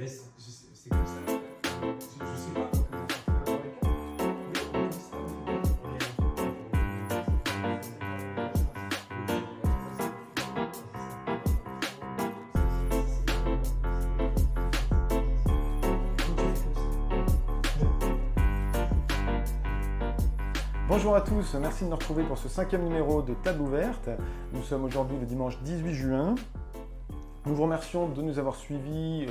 Mais c'est comme ça. Je sais pas comment faire avec. Oui, comme ça. Bonjour à tous, merci de nous retrouver pour ce 5e numéro de Table ouverte. Nous sommes aujourd'hui le dimanche 18 juin. Nous vous remercions de nous avoir suivis,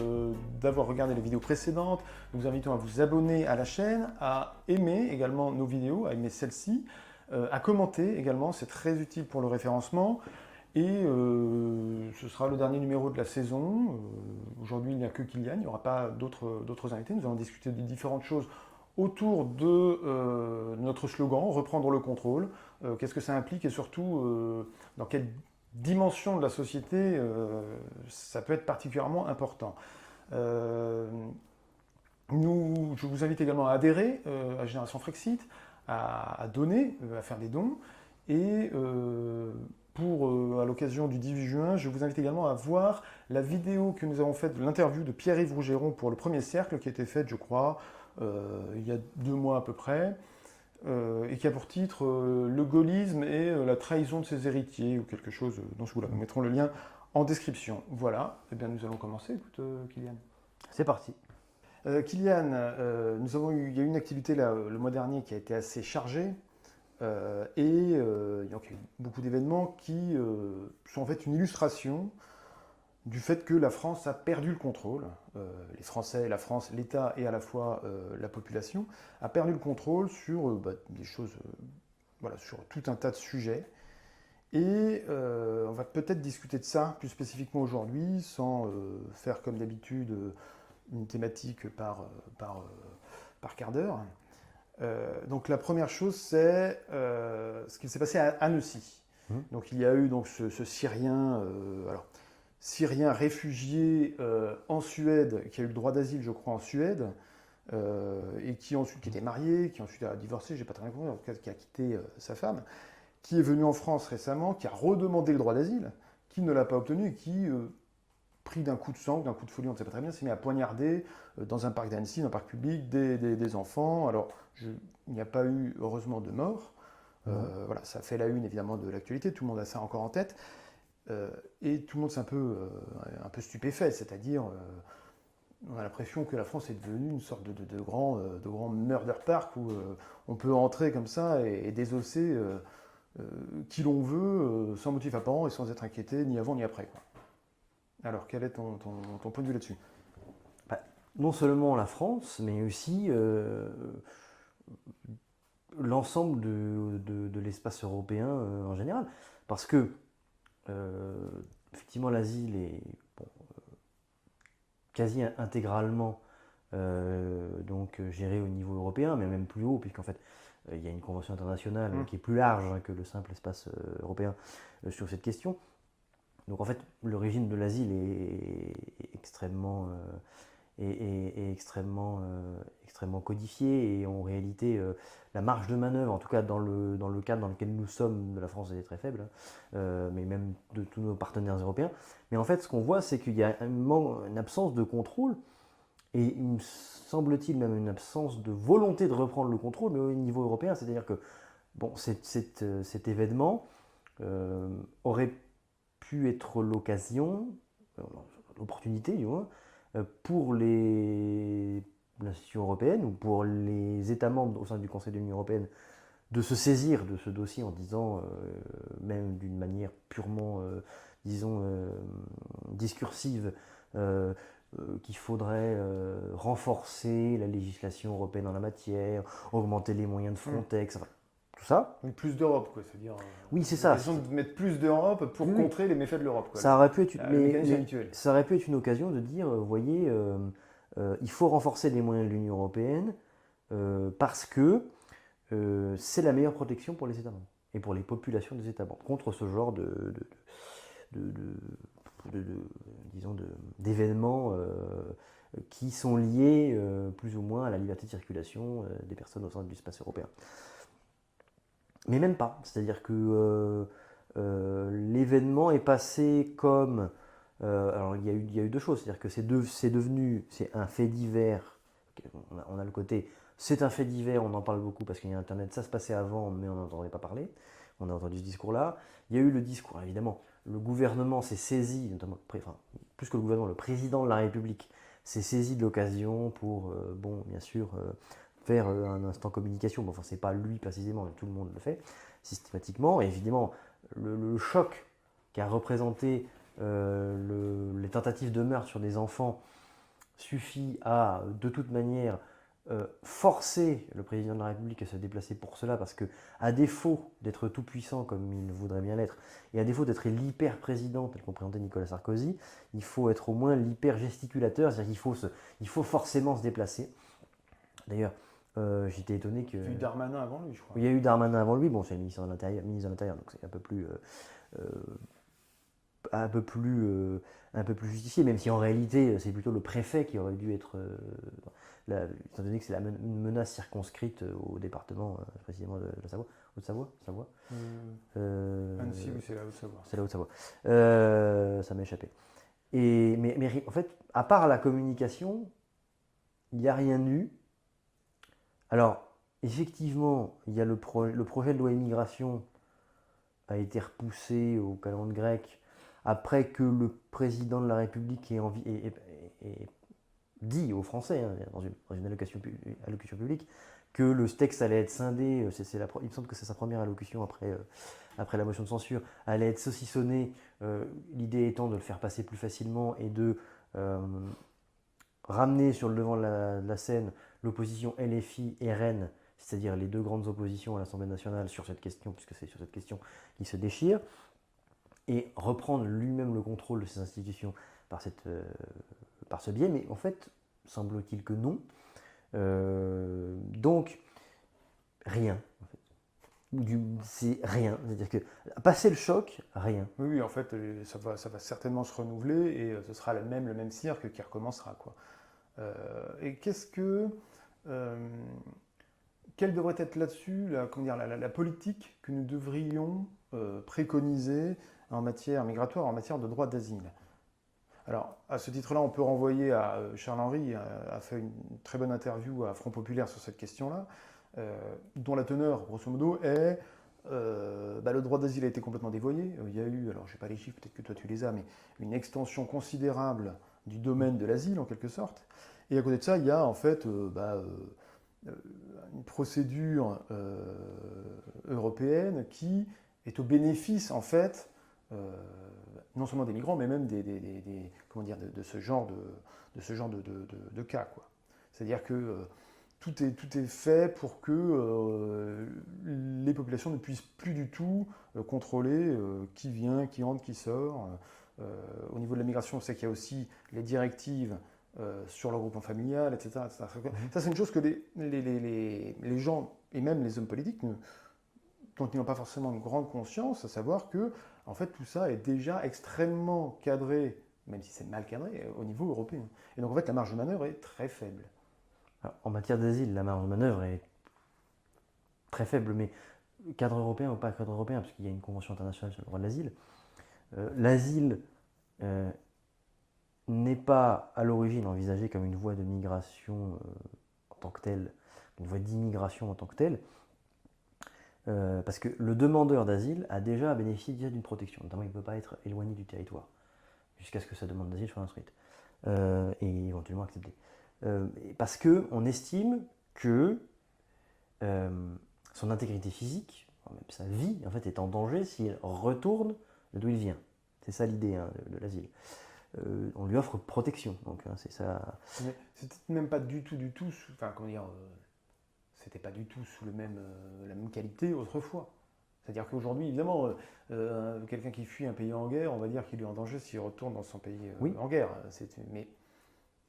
d'avoir regardé les vidéos précédentes. Nous vous invitons à vous abonner à la chaîne, à aimer également nos vidéos, à aimer celles-ci, à commenter également, c'est très utile pour le référencement. Et ce sera le dernier numéro de la saison. Aujourd'hui, il n'y a que Kylian, il n'y aura pas d'autres invités. Nous allons discuter de différentes choses autour de notre slogan, reprendre le contrôle. Qu'est-ce que ça implique et surtout dans quelle dimension de la société ça peut être particulièrement important. Je vous invite également à adhérer à Génération Frexit, à donner, à faire des dons. Et à l'occasion du 18 juin, je vous invite également à voir la vidéo que nous avons faite de l'interview de Pierre-Yves Rougeron pour le premier cercle, qui a été faite, je crois, il y a 2 mois à peu près, et qui a pour titre Le gaullisme et la trahison de ses héritiers, ou quelque chose dans ce goût-là. Nous mettrons le lien en description. Voilà, et bien nous allons commencer. Écoute, Kylian. C'est parti. Kylian, il y a eu une activité là, le mois dernier qui a été assez chargée. Donc il y a eu beaucoup d'événements qui sont en fait une illustration du fait que la France a perdu le contrôle. Les Français, la France, l'État et à la fois la population a perdu le contrôle sur des choses, voilà, sur tout un tas de sujets. Et on va peut-être discuter de ça plus spécifiquement aujourd'hui, sans faire comme d'habitude une thématique par quart d'heure. Donc la première chose, c'est ce qui s'est passé à Annecy. Donc il y a eu donc, ce Syrien, Syrien réfugié en Suède, qui a eu le droit d'asile, je crois, en Suède, et qui était marié, qui ensuite a divorcé, j'ai pas très bien compris, en tout cas qui a quitté sa femme, qui est venu en France récemment, qui a redemandé le droit d'asile, qui ne l'a pas obtenu et qui, pris d'un coup de sang, d'un coup de folie, on ne sait pas très bien, s'est mis à poignarder dans un parc d'Annecy, dans un parc public, des enfants. Alors, il n'y a pas eu, heureusement, de mort. Voilà, ça fait la une, évidemment, de l'actualité. Tout le monde a ça encore en tête. Et tout le monde s'est un peu stupéfait. C'est-à-dire, on a l'impression que la France est devenue une sorte de grand murder park où on peut entrer comme ça et désosser qui l'on veut, sans motif apparent et sans être inquiété, ni avant ni après, quoi. Alors, quel est ton point de vue là-dessus ? Non seulement la France, mais aussi l'ensemble de l'espace européen en général. Parce que, effectivement, l'asile est quasi intégralement géré au niveau européen, mais même plus haut, puisqu'en fait, il y a une convention internationale qui est plus large que le simple espace européen sur cette question. Donc en fait, le régime de l'asile est extrêmement codifié et en réalité, la marge de manœuvre, en tout cas dans le cadre dans lequel nous sommes de la France, elle est très faible, mais même de tous nos partenaires européens. Mais en fait, ce qu'on voit, c'est qu'il y a une absence de contrôle et il me semble-t-il même une absence de volonté de reprendre le contrôle, mais au niveau européen. C'est-à-dire que bon, cet événement aurait pu être l'occasion, l'opportunité du moins, pour l'institution européenne ou pour les États membres au sein du Conseil de l'Union européenne de se saisir de ce dossier en disant, même d'une manière purement, discursive, qu'il faudrait renforcer la législation européenne en la matière, augmenter les moyens de Frontex, enfin, tout ça. Oui, plus d'Europe, quoi. C'est-à-dire, oui, c'est ça. L'occasion de mettre plus d'Europe pour contrer les méfaits de l'Europe, quoi. Ça aurait pu être, ça aurait pu être une occasion de dire, vous voyez, il faut renforcer les moyens de l'Union européenne parce que c'est la meilleure protection pour les États membres et pour les populations des États membres contre ce genre d'événements qui sont liés plus ou moins à la liberté de circulation des personnes au sein de l'espace européen. Mais même pas, c'est-à-dire que l'événement est passé comme Alors il y a eu deux choses, c'est-à-dire que c'est un fait divers. On a le côté, c'est un fait divers, on en parle beaucoup parce qu'il y a Internet, ça se passait avant, mais on n'en entendait pas parler. On a entendu ce discours-là. Il y a eu le discours, évidemment. Le gouvernement s'est saisi, notamment, enfin, plus que le gouvernement, le président de la République s'est saisi de l'occasion pour, bon, bien sûr, faire un instant communication. Bon, enfin, c'est pas lui précisément, mais tout le monde le fait systématiquement. Et évidemment, le choc qu'a représenté les tentatives de meurtre sur des enfants suffit à, de toute manière, forcer le président de la République à se déplacer pour cela, parce que, à défaut d'être tout puissant comme il voudrait bien l'être, et à défaut d'être l'hyper-président tel qu'on présentait Nicolas Sarkozy, il faut être au moins l'hyper-gesticulateur, c'est-à-dire qu'il faut forcément se déplacer. D'ailleurs, j'étais étonné que... Il y a eu Darmanin avant lui, je crois. Il y a eu Darmanin avant lui, bon, c'est le ministre de l'Intérieur, donc c'est un peu plus justifié, même si en réalité c'est plutôt le préfet qui aurait dû être, étant donné que c'est une menace circonscrite au département précisément de la Savoie, Haute-Savoie, Annecy, oui, c'est la Haute-Savoie. c'est la Haute-Savoie. Ça m'a échappé. Mais en fait, à part la communication, il n'y a rien eu. Alors, effectivement, il y a le projet de loi immigration a été repoussé au calendrier grec après que le président de la République ait dit aux Français, hein, dans une allocution publique, que le texte allait être scindé. Il me semble que c'est sa première allocution après la motion de censure, allait être saucissonné, l'idée étant de le faire passer plus facilement et de ramener sur le devant de la scène l'opposition LFI et RN, c'est-à-dire les deux grandes oppositions à l'Assemblée nationale sur cette question, puisque c'est sur cette question qu'ils se déchirent, et reprendre lui-même le contrôle de ces institutions par ce biais, mais en fait, semble-t-il que non. Donc, rien. En fait. C'est rien. C'est-à-dire que, passer le choc, rien. Oui, en fait, ça va certainement se renouveler et ce sera le même cirque qui recommencera, quoi. Et quelle devrait être là-dessus la politique que nous devrions préconiser en matière migratoire, en matière de droit d'asile? Alors, à ce titre-là, on peut renvoyer à Charles-Henri, a fait une très bonne interview à Front Populaire sur cette question-là, dont la teneur, grosso modo, est le droit d'asile a été complètement dévoyé. Il y a eu, alors je n'ai pas les chiffres, peut-être que toi tu les as, mais une extension considérable du domaine de l'asile, en quelque sorte. Et à côté de ça, il y a en fait une procédure européenne qui est au bénéfice, en fait, non seulement des migrants, mais même de ce genre de cas, quoi. C'est-à-dire que tout est fait pour que les populations ne puissent plus du tout contrôler qui vient, qui entre, qui sort. Au niveau de la migration, on sait qu'il y a aussi les directives sur le regroupement familial, etc. Ça, c'est une chose que les gens, et même les hommes politiques, dont ils n'ont pas forcément une grande conscience, à savoir que en fait, tout ça est déjà extrêmement cadré, même si c'est mal cadré, au niveau européen. Et donc en fait, la marge de manœuvre est très faible. Alors, en matière d'asile, la marge de manœuvre est très faible, mais cadre européen ou pas cadre européen, parce qu'il y a une convention internationale sur le droit de l'asile, l'asile n'est pas à l'origine envisagé comme une voie de migration en tant que telle, une voie d'immigration en tant que telle, parce que le demandeur d'asile a déjà bénéficié d'une protection, notamment il ne peut pas être éloigné du territoire jusqu'à ce que sa demande d'asile soit instruite et éventuellement acceptée. Parce qu'on estime que son intégrité physique, même sa vie, en fait, est en danger s'il retourne d'où il vient. C'est ça l'idée de l'asile. On lui offre protection, donc c'est ça. Mais c'était même pas du tout, enfin comment dire, c'était pas du tout sous la même qualité autrefois. C'est-à-dire qu'aujourd'hui, évidemment, quelqu'un qui fuit un pays en guerre, on va dire qu'il est en danger s'il retourne dans son pays en guerre.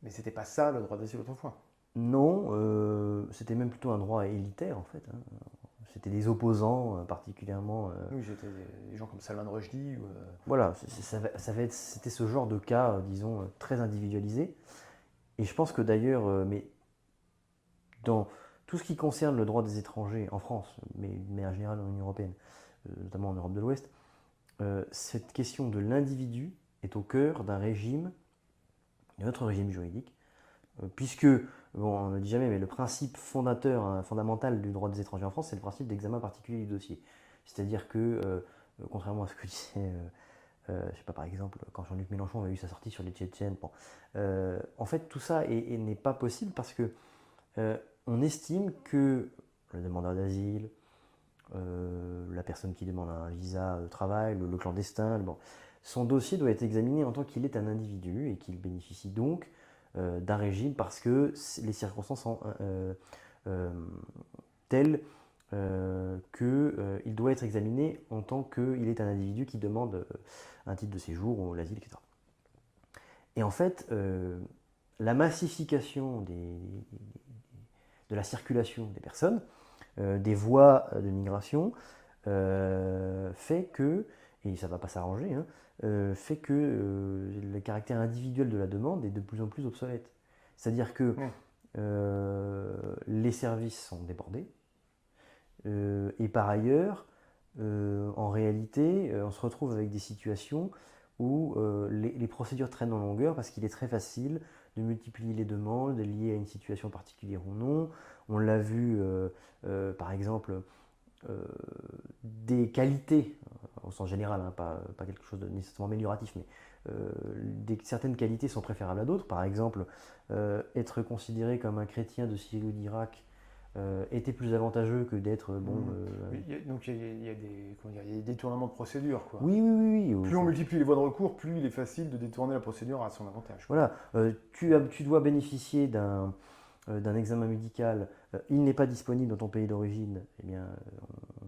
Mais c'était pas ça le droit d'asile autrefois. Non, c'était même plutôt un droit élitaire en fait. C'était des opposants particulièrement. Oui, c'était des gens comme Salman Rushdie. Voilà, c'était ce genre de cas, disons, très individualisé. Et je pense que d'ailleurs, mais dans tout ce qui concerne le droit des étrangers en France, mais en général en Union européenne, notamment en Europe de l'Ouest, cette question de l'individu est au cœur d'un régime, de notre régime juridique, puisque, bon, on ne le dit jamais, mais le principe fondateur, hein, fondamental du droit des étrangers en France, c'est le principe d'examen particulier du dossier. C'est-à-dire que, contrairement à ce que disait, je sais pas, par exemple, quand Jean-Luc Mélenchon avait eu sa sortie sur les Tchétchènes, bon, en fait, tout ça n'est pas possible parce que on estime que le demandeur d'asile, la personne qui demande un visa de travail, le clandestin, bon, son dossier doit être examiné en tant qu'il est un individu et qu'il bénéficie donc d'un régime parce que les circonstances sont telles qu'il doit être examiné en tant qu'il est un individu qui demande un titre de séjour ou l'asile, etc. Et en fait, la massification de la circulation des personnes, des voies de migration, fait que, et ça ne va pas s'arranger, hein, fait que le caractère individuel de la demande est de plus en plus obsolète. C'est-à-dire que les services sont débordés, et par ailleurs, en réalité, on se retrouve avec des situations où les procédures traînent en longueur parce qu'il est très facile de multiplier les demandes liées à une situation particulière ou non. On l'a vu, par exemple, des qualités, au sens général, hein, pas quelque chose de nécessairement amélioratif, mais certaines qualités sont préférables à d'autres. Par exemple, être considéré comme un chrétien de Syrie ou d'Irak était plus avantageux que d'être bon. Donc il y a des, comment dire, il y a des détournements de procédure, quoi. Oui. Plus on multiplie les voies de recours, plus il est facile de détourner la procédure à son avantage. Voilà, tu dois bénéficier d'un examen médical, il n'est pas disponible dans ton pays d'origine, eh bien,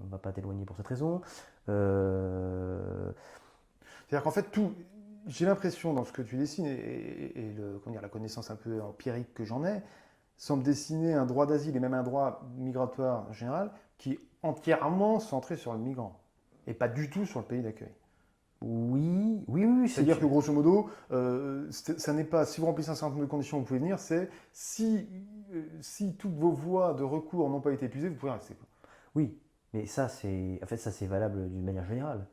on ne va pas t'éloigner pour cette raison. C'est-à-dire qu'en fait, j'ai l'impression dans ce que tu dessines et comment dire, la connaissance un peu empirique que j'en ai, semble dessiner un droit d'asile et même un droit migratoire en général qui est entièrement centré sur le migrant et pas du tout sur le pays d'accueil. Oui. C'est-à-dire que grosso modo, ça n'est pas si vous remplissez un certain nombre de conditions, vous pouvez venir, c'est si toutes vos voies de recours n'ont pas été épuisées, vous pouvez rester. Oui, mais ça c'est valable d'une manière générale.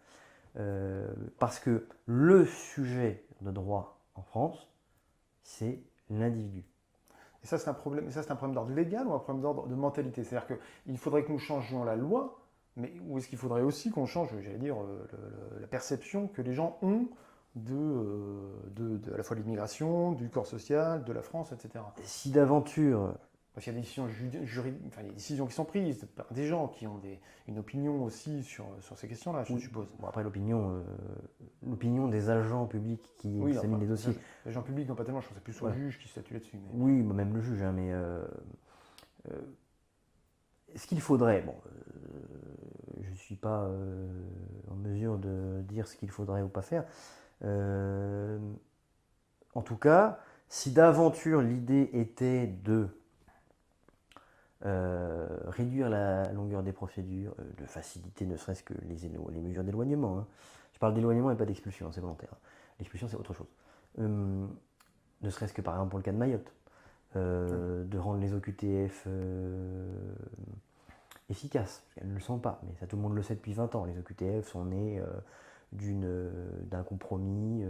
Parce que le sujet de droit en France, c'est l'individu. Et ça, c'est un problème. Et ça, c'est un problème d'ordre légal ou un problème d'ordre de mentalité. C'est-à-dire qu'il faudrait que nous changions la loi, mais ou est-ce qu'il faudrait aussi qu'on change, j'allais dire, la perception que les gens ont à la fois de l'immigration, du corps social, de la France, etc. Si d'aventure, Parce qu'il y a des décisions enfin, il y a des décisions qui sont prises par des gens qui ont une opinion aussi sur ces questions-là, je suppose. bon, après l'opinion des agents publics qui examinent les dossiers. Les gens publics n'ont pas tellement, je pense que c'est plus au juge qui statue là-dessus. Mais... Oui, même le juge, hein, mais ce qu'il faudrait, bon, je ne suis pas en mesure de dire ce qu'il faudrait ou pas faire. En tout cas, si d'aventure l'idée était de réduire la longueur des procédures, de faciliter ne serait-ce que les mesures d'éloignement. Hein. Je parle d'éloignement et pas d'expulsion, hein, c'est volontaire. L'expulsion, c'est autre chose. Ne serait-ce que par exemple pour le cas de Mayotte, de rendre les OQTF efficaces. Elles ne le sont pas, mais ça tout le monde le sait depuis 20 ans. Les OQTF sont nés d'un compromis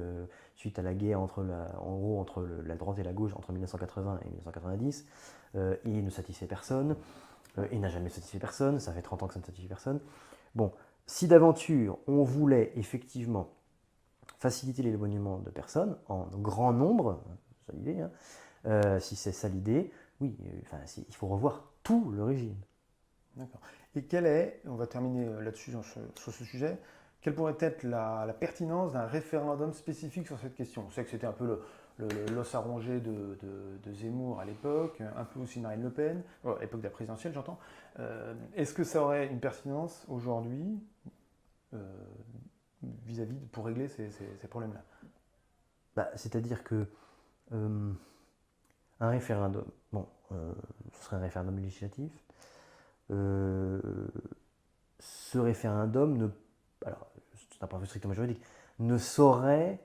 suite à la guerre entre la droite et la gauche entre 1980 et 1990. Il ne satisfait personne, il n'a jamais satisfait personne, ça fait 30 ans que ça ne satisfait personne. Bon, si d'aventure on voulait effectivement faciliter l'éloignement de personnes en grand nombre, c'est ça l'idée, hein, si c'est ça l'idée, oui, il faut revoir tout le régime. D'accord. Et on va terminer là-dessus, sur ce sujet, quelle pourrait être la pertinence d'un référendum spécifique sur cette question? On sait que c'était un peu l'os à ronger de Zemmour à l'époque, un peu aussi Marine Le Pen, à l'époque de la présidentielle, j'entends. Est-ce que ça aurait une pertinence aujourd'hui vis-à-vis pour régler ces problèmes-là? C'est-à-dire que un référendum, ce serait un référendum législatif. Ce référendum, alors c'est un point de vue strictement juridique, ne saurait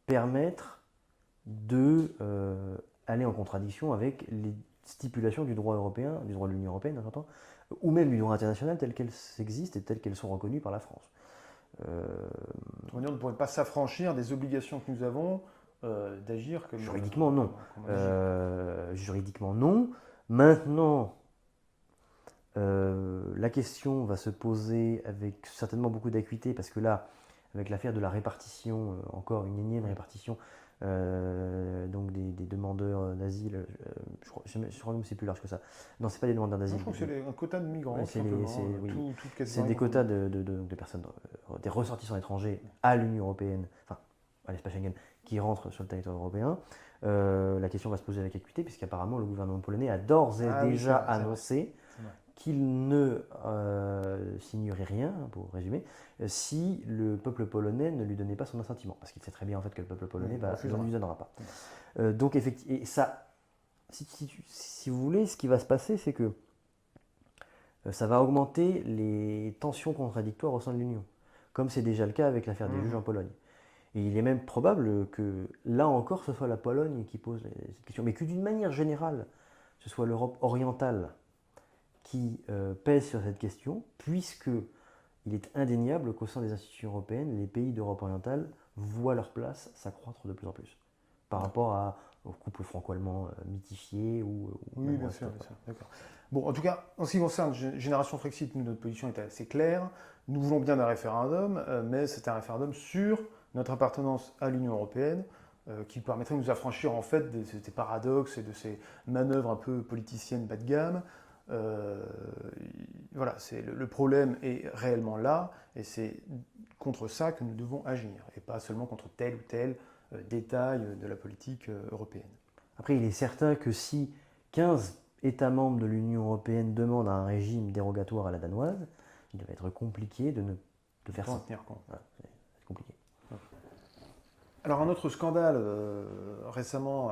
permettre de aller en contradiction avec les stipulations du droit européen, du droit de l'Union européenne, j'entends, ou même du droit international tel qu'elles existent et telles qu'elles sont reconnues par la France. On ne pourrait pas s'affranchir des obligations que nous avons d'agir comme. Juridiquement, non. comme on agit. Juridiquement, non. Maintenant, la question va se poser avec certainement beaucoup d'acuité, parce que là, avec l'affaire de la répartition, encore une énième répartition, donc des demandeurs d'asile, je crois que c'est plus large que ça. Non, c'est pas des demandeurs d'asile. Je crois que c'est un quota de migrants, Ouais, simplement. oui. Tout C'est quasiment. des quotas de personnes, des ressortissants étrangers à l'Union européenne, enfin à l'espace Schengen, qui rentrent sur le territoire européen. La question va se poser avec acuité, puisqu'apparemment le gouvernement polonais a d'ores et Ah oui, déjà c'est vrai. annoncé C'est vrai. qu'il ne signerait rien, pour résumer, si le peuple polonais ne lui donnait pas son assentiment. Parce qu'il sait très bien en fait que le peuple polonais ne lui donnera pas. Donc effectivement, et ça, si vous voulez, ce qui va se passer, c'est que ça va augmenter les tensions contradictoires au sein de l'Union, comme c'est déjà le cas avec l'affaire des juges en Pologne. Et il est même probable que là encore, ce soit la Pologne qui pose cette question, mais que d'une manière générale, ce soit l'Europe orientale qui pèse sur cette question, puisque il est indéniable qu'au sein des institutions européennes, les pays d'Europe orientale voient leur place s'accroître de plus en plus, par rapport au couple franco-allemand mythifié Oui, bien sûr, d'accord. Bon, en tout cas, en ce qui concerne Génération Frexit, nous, notre position est assez claire. Nous voulons bien un référendum, mais c'est un référendum sur notre appartenance à l'Union européenne, qui permettrait de nous affranchir en fait de ces paradoxes et de ces manœuvres un peu politiciennes bas de gamme. Voilà, le problème est réellement là, et c'est contre ça que nous devons agir, et pas seulement contre tel ou tel détail de la politique européenne. Après, il est certain que si 15 États membres de l'Union européenne demandent un régime dérogatoire à la danoise, il va être compliqué de faire ça. Tenir compte. Voilà, c'est compliqué. Alors un autre scandale récemment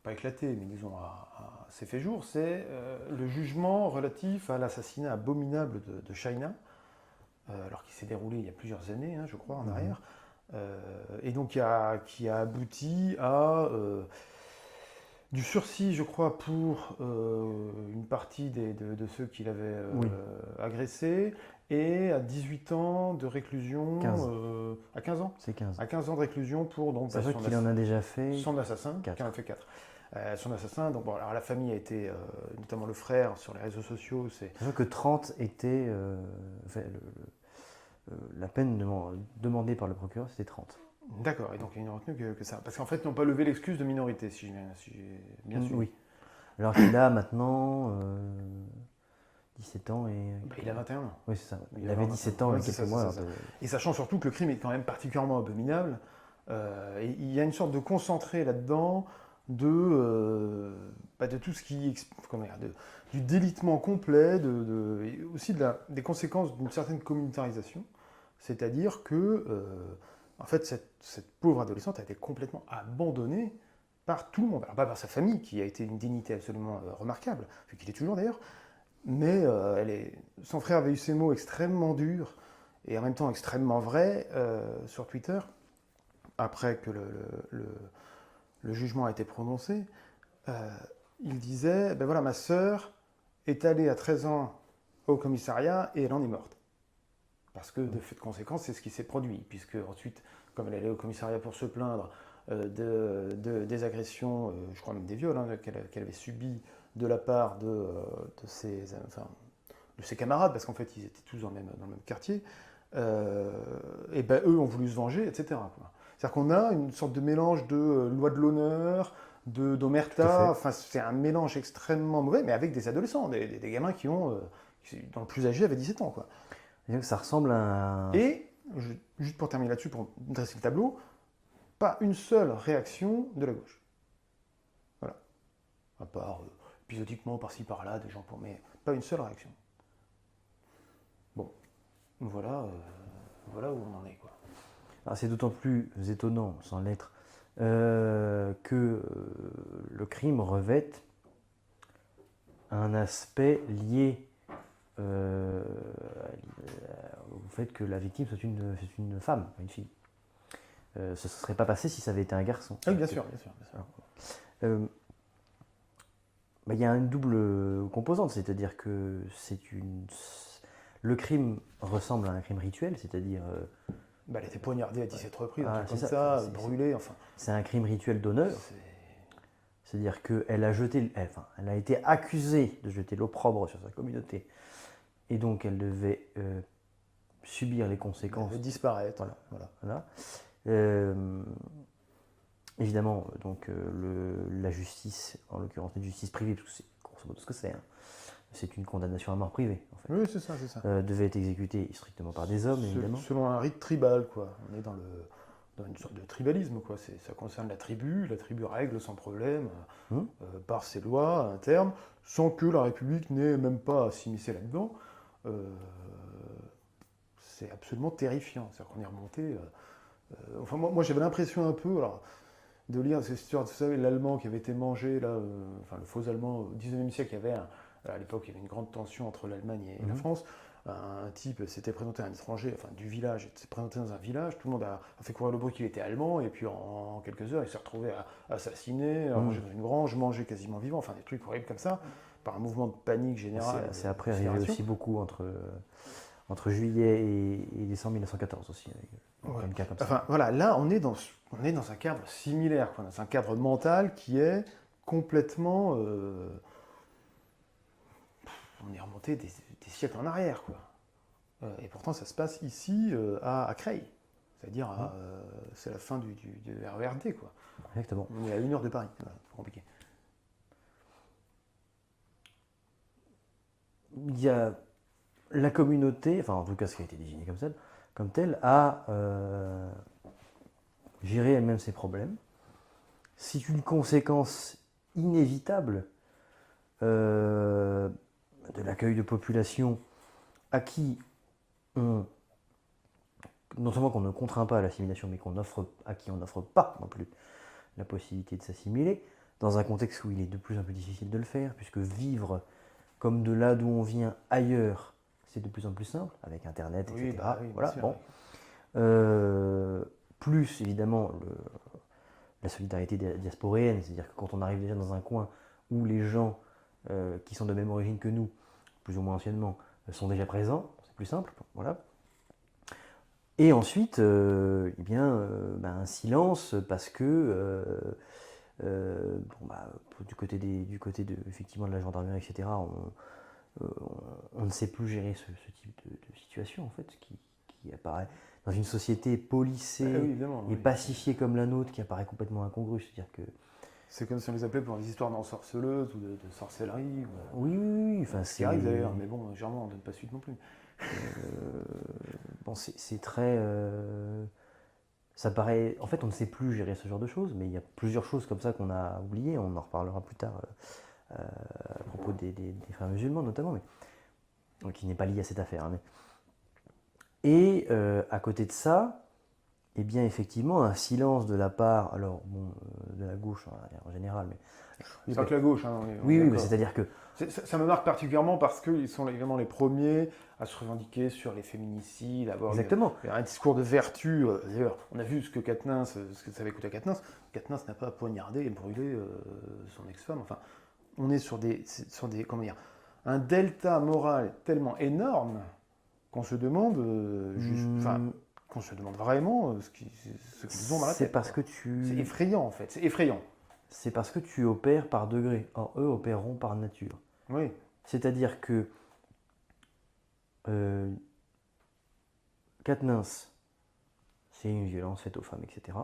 pas éclaté, mais disons s'est fait jour, c'est le jugement relatif à l'assassinat abominable de China, alors qu'il s'est déroulé il y a plusieurs années, je crois, en arrière, et donc qui a abouti à du sursis, je crois, pour une partie de ceux qui l'avaient agressé, et à 18 ans de réclusion. 15. À 15 ans C'est 15. À 15 ans de réclusion pour donc, Sachant qu'il en a déjà fait son assassin, 4. qui en a fait 4. Son assassin, donc bon, alors la famille a été, notamment le frère sur les réseaux sociaux, Sachant que 30 était la peine demandée par le procureur, c'était 30. D'accord, et donc il y a une retenue que ça. Parce qu'en fait, ils n'ont pas levé l'excuse de minorité, si j'ai bien suivi. Oui. Alors qu'il a maintenant 17 ans et. Il a 21 ans. Oui, c'est ça. Il Il a avait 21 17 ans ans. et quelques mois. Et sachant surtout que le crime est quand même particulièrement abominable, et il y a une sorte de concentré là-dedans de tout ce qui. Du délitement complet, et aussi des conséquences d'une certaine communautarisation. C'est-à-dire que. En fait, cette pauvre adolescente a été complètement abandonnée par tout le monde. Alors, pas par sa famille, qui a été une dignité absolument remarquable, vu qu'il est toujours d'ailleurs, mais son frère avait eu ces mots extrêmement durs et en même temps extrêmement vrais sur Twitter, après que le jugement a été prononcé. Il disait, ben voilà, ma sœur est allée à 13 ans au commissariat et elle en est morte. Parce que, de fait de conséquence, c'est ce qui s'est produit. Puisque, ensuite, comme elle allait au commissariat pour se plaindre des agressions, je crois même des viols, qu'elle avait subis de la part de ses camarades, parce qu'en fait, ils étaient tous dans le même quartier, et ben eux ont voulu se venger, etc. C'est-à-dire qu'on a une sorte de mélange de loi de l'honneur, d'omerta, enfin, c'est un mélange extrêmement mauvais, mais avec des adolescents, des gamins qui ont, dans le plus âgé, avaient 17 ans, quoi. Et donc ça ressemble à Et, juste pour terminer là-dessus, pour dresser le tableau, pas une seule réaction de la gauche. Voilà. À part épisodiquement, par-ci, par-là, des gens mais pas une seule réaction. Bon. Voilà où on en est, quoi. Alors c'est d'autant plus étonnant, sans l'être, que le crime revête un aspect lié au fait que la victime soit une femme, une fille. Ce ne serait pas passé si ça avait été un garçon. Oui, bien sûr. Il y a une double composante, c'est-à-dire que le crime ressemble à un crime rituel, c'est-à-dire Bah, elle a été poignardée à 17 reprises, Ah, un truc c'est comme ça, ça, brûlée, enfin. c'est un crime rituel d'honneur. c'est- C'est-à-dire qu'elle elle a été accusée de jeter l'opprobre sur sa communauté. Et donc elle devait subir les Elle conséquences. devait disparaître. Voilà. Voilà. Voilà. Euh, évidemment, donc la justice, en l'occurrence une justice privée, parce que c'est grosso modo ce que c'est, hein, c'est une condamnation à mort privée, en fait, Oui, c'est ça, c'est ça. devait être exécutée strictement par des hommes, évidemment. Selon un rite tribal, quoi. On est dans une sorte de tribalisme, quoi. Ça concerne la tribu règle sans problème, par ses lois internes, sans que la République n'ait même pas à s'immiscer là-dedans. C'est absolument terrifiant. C'est-à-dire qu'on est remonté. Enfin, moi j'avais l'impression un peu, alors, de lire cette histoire, vous savez, l'Allemand qui avait été mangé, là, enfin le faux Allemand, au 19e siècle, il y avait à l'époque, il y avait une grande tension entre l'Allemagne et la France. Un type s'était présenté à un étranger, enfin du village, il s'est présenté dans un village, tout le monde a fait courir le bruit qu'il était allemand, et puis en quelques heures, il s'est retrouvé assassiné, rangé dans une grange, mangé quasiment vivant, enfin des trucs horribles comme ça, par un mouvement de panique générale. C'est après arrivé aussi beaucoup entre juillet et décembre 1914 aussi, avec Ouais. un cas comme ça. Enfin voilà, là on est dans un cadre similaire, quoi, dans un cadre mental qui est complètement... on est remonté des siècles en arrière, quoi. Et pourtant, ça se passe ici, à Creil. C'est-à-dire, c'est la fin du RERD, quoi. Exactement. On est à 1 heure de Paris. Voilà, c'est compliqué. Il y a la communauté, enfin en tout cas ce qui a été désigné comme tel, a géré elle-même ses problèmes. C'est une conséquence inévitable de l'accueil de populations à qui non seulement qu'on ne contraint pas à l'assimilation, mais à qui on n'offre pas non plus la possibilité de s'assimiler, dans un contexte où il est de plus en plus difficile de le faire, puisque vivre comme de là d'où on vient ailleurs, c'est de plus en plus simple, avec Internet, etc. Oui, bah oui, voilà, bien sûr, bon. oui. Plus évidemment la solidarité diasporéenne, c'est-à-dire que quand on arrive déjà dans un coin où les gens qui sont de même origine que nous, plus ou moins anciennement, sont déjà présents, c'est plus simple, voilà. Et ensuite, eh bien, un silence parce que du côté effectivement de la gendarmerie, etc., on ne sait plus gérer ce type de situation en fait, qui apparaît dans une société policée Ah oui, évidemment, et oui. pacifiée comme la nôtre, qui apparaît complètement incongrue, c'est-à-dire que C'est comme si on les appelait pour des histoires d'ensorceleuses ou de sorcellerie. oui, enfin Ce qui arrive d'ailleurs, mais bon, généralement on ne donne pas suite non plus. bon, c'est très ça paraît. En fait, on ne sait plus gérer ce genre de choses, mais il y a plusieurs choses comme ça qu'on a oubliées. On en reparlera plus tard à propos des frères musulmans, notamment, mais qui n'est pas lié à cette affaire. Hein, et à côté de ça, eh bien, effectivement, un silence de la part, alors, bon, de la gauche en général, mais. C'est pas que la gauche, hein, Oui, mais d'accord. c'est-à-dire que. Ça me marque particulièrement parce qu'ils sont évidemment les premiers à se revendiquer sur les féminicides, à avoir Exactement. un discours de vertu. D'ailleurs, on a vu ce que ça avait coûté à Quatennens. Quatennens n'a pas poignardé et brûlé son ex-femme. Enfin, on est sur comment dire, un delta moral tellement énorme qu'on se demande, qu'on se demande vraiment ce qu'ils ont dans la tête. C'est parce quoi. que tu. C'est effrayant en fait. C'est effrayant. C'est parce que tu opères par degré. Or, eux opéreront par nature. Oui. C'est-à-dire que Quatennens, c'est une violence faite aux femmes, etc.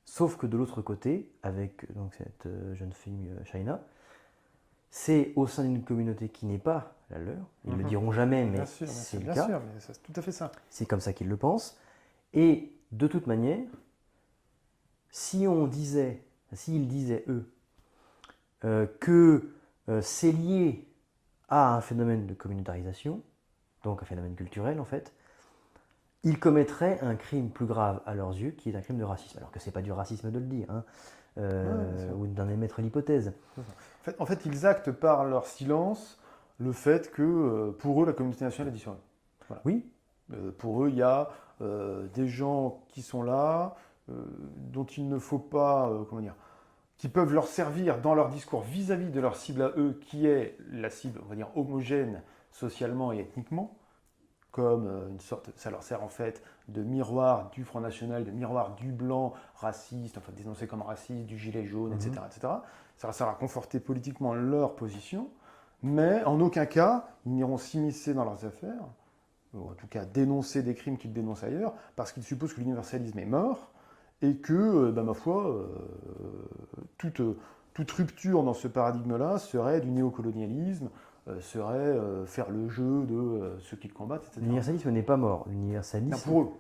Sauf que de l'autre côté, avec donc, cette jeune fille Shaina, c'est au sein d'une communauté qui n'est pas la leur. Ils ne le diront jamais, mais c'est le cas. Bien sûr, mais c'est tout à fait ça. C'est comme ça qu'ils le pensent. Et de toute manière, s'ils disaient, eux, que c'est lié à un phénomène de communautarisation, donc un phénomène culturel en fait, ils commettraient un crime plus grave à leurs yeux, qui est un crime de racisme. Alors que c'est pas du racisme de le dire, hein, ou d'en émettre l'hypothèse. En fait, ils actent par leur silence le fait que pour eux, la communauté nationale est disparue. Voilà. Oui. Pour eux, il y a des gens qui sont là, dont il ne faut pas, comment dire, qui peuvent leur servir dans leur discours vis-à-vis de leur cible à eux, qui est la cible, on va dire, homogène socialement et ethniquement, comme une sorte, ça leur sert en fait de miroir du Front National, de miroir du blanc raciste, enfin dénoncé comme raciste, du gilet jaune, etc., etc. Ça leur sert à conforter politiquement leur position, mais en aucun cas, ils n'iront s'immiscer dans leurs affaires, ou en tout cas dénoncer des crimes qu'ils dénoncent ailleurs, parce qu'ils supposent que l'universalisme est mort, et que, ma foi, toute rupture dans ce paradigme-là serait du néocolonialisme, serait faire le jeu de ceux qui le combattent, etc. L'universalisme n'est pas mort. Non, L'universalisme pour eux.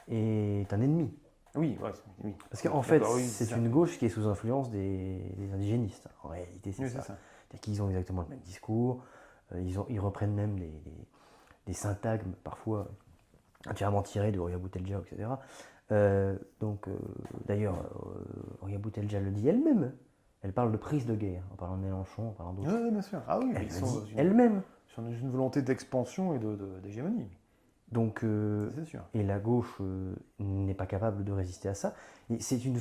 est un ennemi. Oui, oui. Parce qu'en fait, D'accord, oui, c'est ça. une gauche qui est sous influence des indigénistes. En réalité, c'est Oui, ça. c'est ça. C'est-à-dire qu'ils ont exactement le même discours. Ils reprennent même des syntagmes, parfois entièrement tirés de Oria Boutelja, etc. D'ailleurs, Oria Boutelja le dit elle-même. Elle parle de prise de guerre, en parlant de Mélenchon, en parlant d'autres. Oui, bien sûr. Ah oui, Elle ils le sont dit dans elle-même. sont dans une volonté d'expansion et d'hégémonie. Donc, C'est sûr. et la gauche n'est pas capable de résister à ça. C'est une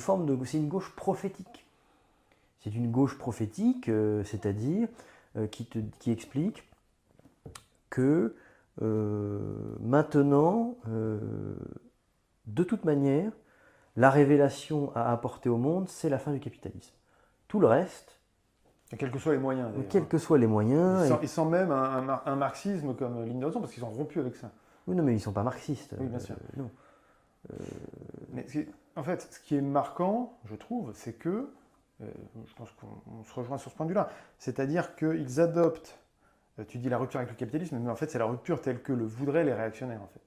gauche prophétique. C'est une gauche prophétique, c'est-à-dire qui explique que maintenant, de toute manière, la révélation à apporter au monde, c'est la fin du capitalisme. Tout le reste, Et quels que soient les moyens. d'ailleurs. quels que soient les moyens. Ils sentent même un marxisme comme ligne d'horizon parce qu'ils ont rompu avec ça. Oui, non, mais ils ne sont pas marxistes. Oui, bien sûr. Non. Mais en fait, ce qui est marquant, je trouve, c'est que, je pense qu'on se rejoint sur ce point de vue-là, c'est-à-dire qu'ils adoptent, tu dis la rupture avec le capitalisme, mais en fait c'est la rupture telle que le voudraient les réactionnaires. En fait.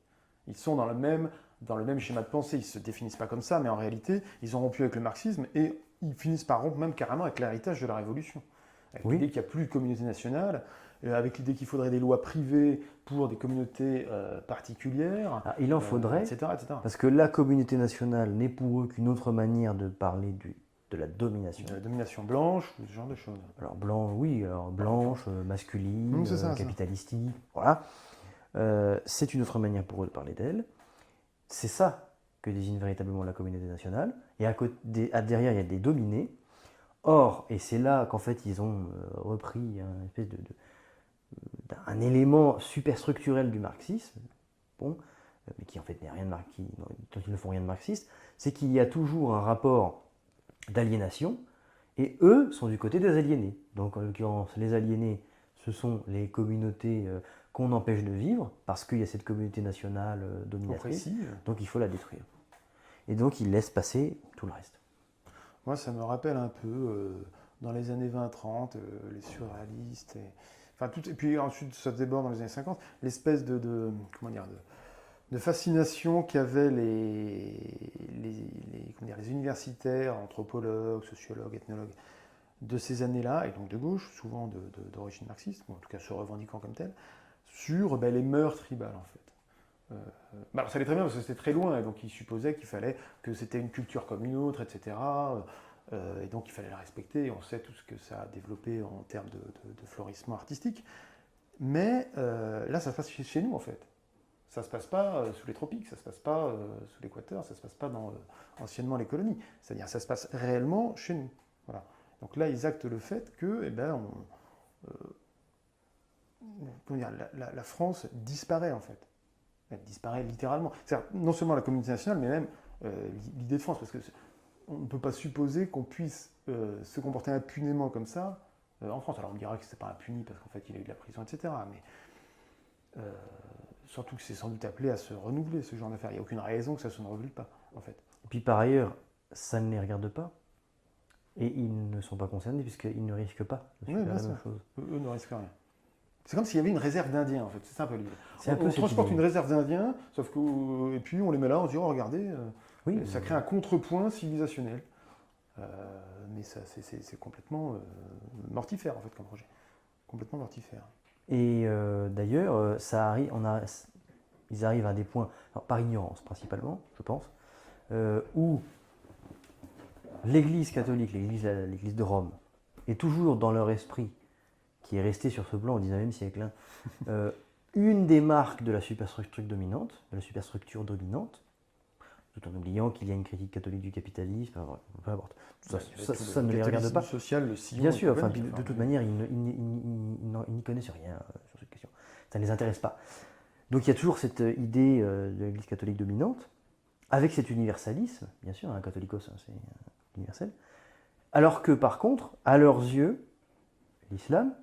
Ils sont dans le même schéma de pensée, ils ne se définissent pas comme ça, mais en réalité, ils ont rompu avec le marxisme et ils finissent par rompre même carrément avec l'héritage de la Révolution. Avec Oui. l'idée qu'il n'y a plus de communauté nationale, avec l'idée qu'il faudrait des lois privées pour des communautés particulières, Ah, il en faudrait, etc., etc. parce que la communauté nationale n'est pour eux qu'une autre manière de parler de la domination. De la domination blanche, ou ce genre de choses. Alors blanche, masculine, C'est ça. capitalistique, voilà. C'est une autre manière pour eux de parler d'elle. C'est ça que désigne véritablement la communauté nationale. Et derrière, il y a des dominés. Or, et c'est là qu'en fait ils ont repris un espèce un élément superstructurel du marxisme, bon, mais qui en fait n'est rien de dont ils ne font rien de marxiste, c'est qu'il y a toujours un rapport d'aliénation, et eux sont du côté des aliénés. Donc en l'occurrence, les aliénés, ce sont les communautés qu'on empêche de vivre, parce qu'il y a cette communauté nationale dominatrice, Oppressive. donc il faut la détruire. Et donc ils laissent passer tout le reste. Moi, ça me rappelle un peu, dans les années 20-30, les surréalistes, et puis ensuite ça déborde dans les années 50, l'espèce comment dire, de fascination qu'avaient les universitaires, anthropologues, sociologues, ethnologues de ces années-là, et donc de gauche, souvent d'origine marxiste, ou en tout cas se revendiquant comme tel, sur les mœurs tribales en fait. Alors ça allait très bien parce que c'était très loin, et donc ils supposaient qu'il fallait que c'était une culture comme une autre, etc. Et donc il fallait la respecter, et on sait tout ce que ça a développé en termes de florissement artistique. Mais là, ça se passe chez nous en fait. Ça ne se passe pas sous les tropiques, ça ne se passe pas sous l'équateur, ça ne se passe pas dans anciennement les colonies. C'est-à-dire ça se passe réellement chez nous. Voilà. Donc là, ils actent le fait que la France disparaît en fait. Elle disparaît littéralement. C'est-à-dire, non seulement la communauté nationale, mais même l'idée de France, parce qu'on ne peut pas supposer qu'on puisse se comporter impunément comme ça en France. Alors on me dira que ce n'est pas impuni parce qu'en fait il a eu de la prison, etc. Mais surtout que c'est sans doute appelé à se renouveler ce genre d'affaires. Il n'y a aucune raison que ça ne se renouvelle pas, en fait. Et puis par ailleurs, ça ne les regarde pas. Et ils ne sont pas concernés puisqu'ils ne risquent pas de subir la même chose. Eux ne risquent rien. C'est comme s'il y avait une réserve d'Indiens, en fait. C'est ça un peu l'idée. On transporte idée. une réserve d'Indiens, sauf que et puis on les met là, on se dit oh regardez, Oui, ça crée un contrepoint civilisationnel. Mais ça, c'est complètement mortifère en fait comme projet, complètement mortifère. Et d'ailleurs, ils arrivent à des points, alors, par ignorance principalement, je pense, où l'Église catholique, l'Église de Rome, est toujours dans leur esprit, qui est resté sur ce plan au XIXe siècle, une des marques de la superstructure dominante, tout en oubliant qu'il y a une critique catholique du capitalisme, peu importe. Ça ne les regarde pas. Social, le sillon Bien sûr, enfin, économique, de toute manière, ils n'y connaissent rien sur cette question. ça ne les intéresse pas. Donc il y a toujours cette idée de l'Église catholique dominante, avec cet universalisme, bien sûr, un catholicos, hein, c'est universel, alors que par contre, à leurs yeux, l'islam,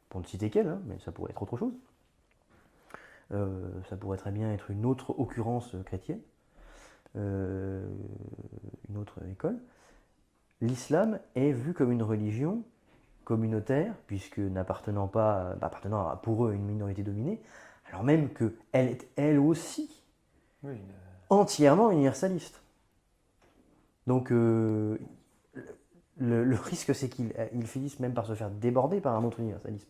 pour ne citer qu'elle, hein, mais ça pourrait être autre chose, ça pourrait très bien être une autre occurrence chrétienne, une autre école, l'islam est vu comme une religion communautaire, puisque n'appartenant pas, appartenant pour eux à une minorité dominée, alors même qu'elle est elle aussi Oui, entièrement universaliste. Donc le risque, c'est qu'ils finissent même par se faire déborder par un autre universalisme.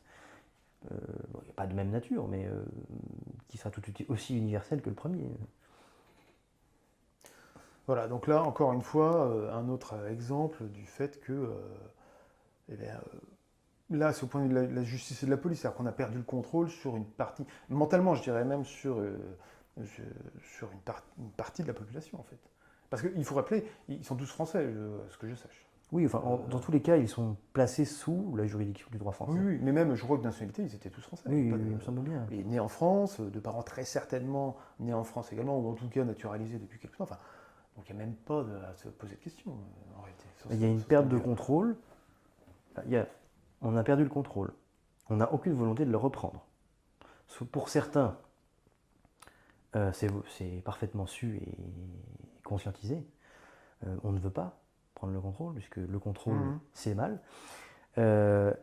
Bon, pas de même nature, mais qui sera tout aussi universel que le premier. voilà, donc là, encore une fois, un autre exemple du fait que, eh bien, là, c'est au point de vue de la justice et de la police, c'est-à-dire qu'on a perdu le contrôle sur une partie, mentalement, je dirais même sur une partie de la population, en fait. Parce qu'il faut rappeler, ils sont tous français, à ce que je sache. Oui, enfin, dans tous les cas, ils sont placés sous la juridiction du droit français. Oui, oui, mais même, je crois que de nationalité, ils étaient tous français. Oui, Pas de- il me semble bien. Et nés en France, de parents très certainement nés en France également, ou en tout cas naturalisés depuis quelque temps. Enfin, donc il n'y a même pas à se poser de questions, en réalité. Il y a une perte de contrôle. On a perdu le contrôle. On n'a aucune volonté de le reprendre. Pour certains, c'est parfaitement su et conscientisé. On ne veut pas prendre le contrôle, puisque le contrôle, c'est mal. Par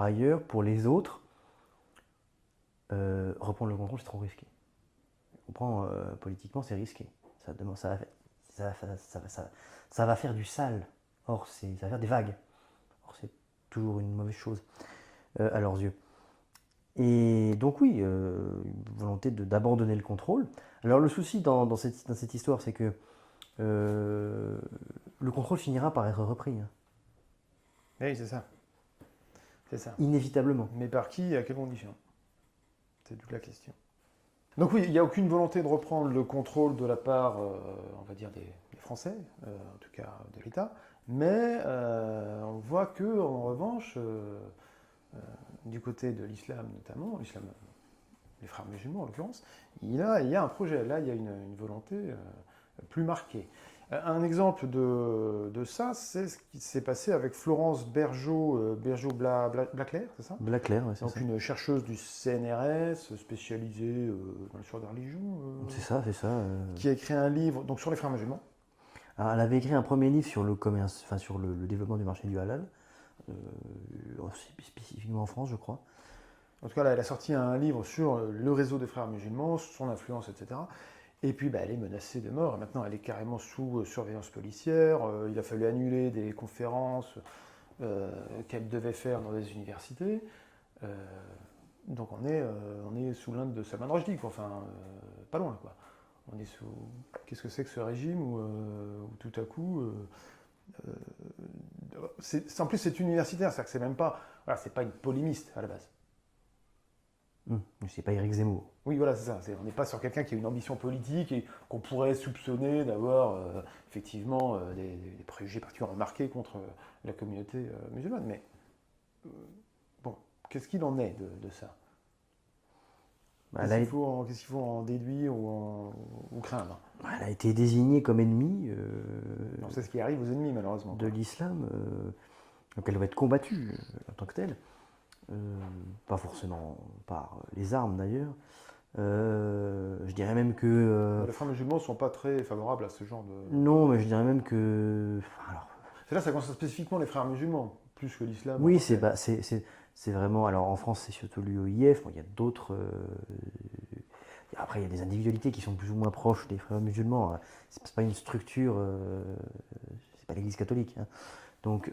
ailleurs, pour les autres, reprendre le contrôle, c'est trop risqué. On comprend, politiquement, c'est risqué. Ça va faire du sale. Or, ça va faire des vagues. Or, c'est toujours une mauvaise chose à leurs yeux. Et donc oui, une volonté d'abandonner le contrôle. Alors le souci dans cette histoire, c'est que le contrôle finira par être repris. Hein. Oui, c'est ça. C'est ça. Inévitablement. Mais par qui et à quelles conditions? C'est toute la question. Donc oui, il n'y a aucune volonté de reprendre le contrôle de la part, on va dire, des Français, en tout cas de l'État, mais on voit que, en revanche, du côté de l'islam notamment, l'islam, les frères musulmans en l'occurrence, il y a un projet, là il y a une volonté plus marquée. Un exemple de ça, c'est ce qui s'est passé avec Florence Bergeau-Blaclair, c'est ça? Blaclair, ouais, c'est Donc ça. une chercheuse du CNRS spécialisée dans l'histoire des religions, C'est ça, c'est ça. qui a écrit un livre donc sur les frères musulmans. Alors, elle avait écrit un premier livre sur le commerce, enfin sur le développement du marché du halal, spécifiquement en France, je crois. En tout cas, là, elle a sorti un livre sur le réseau des frères musulmans, son influence, etc. Et puis, elle est menacée de mort. Et maintenant, elle est carrément sous surveillance policière. Il a fallu annuler des conférences qu'elle devait faire dans des universités. Donc, on est sous l'Inde de Salman Rushdie, quoi. Enfin, pas loin, quoi. On est sous. Qu'est-ce que c'est que ce régime où tout à coup. En plus, c'est universitaire, c'est-à-dire que c'est même pas. Voilà, c'est pas une polémiste à la base. C'est pas Éric Zemmour. Oui, voilà, c'est ça. On n'est pas sur quelqu'un qui a une ambition politique et qu'on pourrait soupçonner d'avoir effectivement des préjugés particulièrement marqués contre la communauté musulmane. Mais bon, qu'est-ce qu'il en est de ça? Qu'est-ce qu'il faut en déduire ou craindre? Elle a été désignée comme ennemie C'est ce qui arrive aux ennemis, malheureusement. de l'islam. Donc elle va être combattue en tant que telle. Pas forcément par les armes d'ailleurs. Je dirais même que... Les frères musulmans ne sont pas très favorables à ce genre de... Non, mais je dirais même que... Alors, c'est là, ça concerne spécifiquement les frères musulmans, plus que l'islam. oui, c'est vraiment... Alors en France, c'est surtout l'UOIF. Bon, il y a d'autres... Après, il y a des individualités qui sont plus ou moins proches des frères musulmans. C'est pas une structure... c'est pas l'Église catholique. Hein. Donc,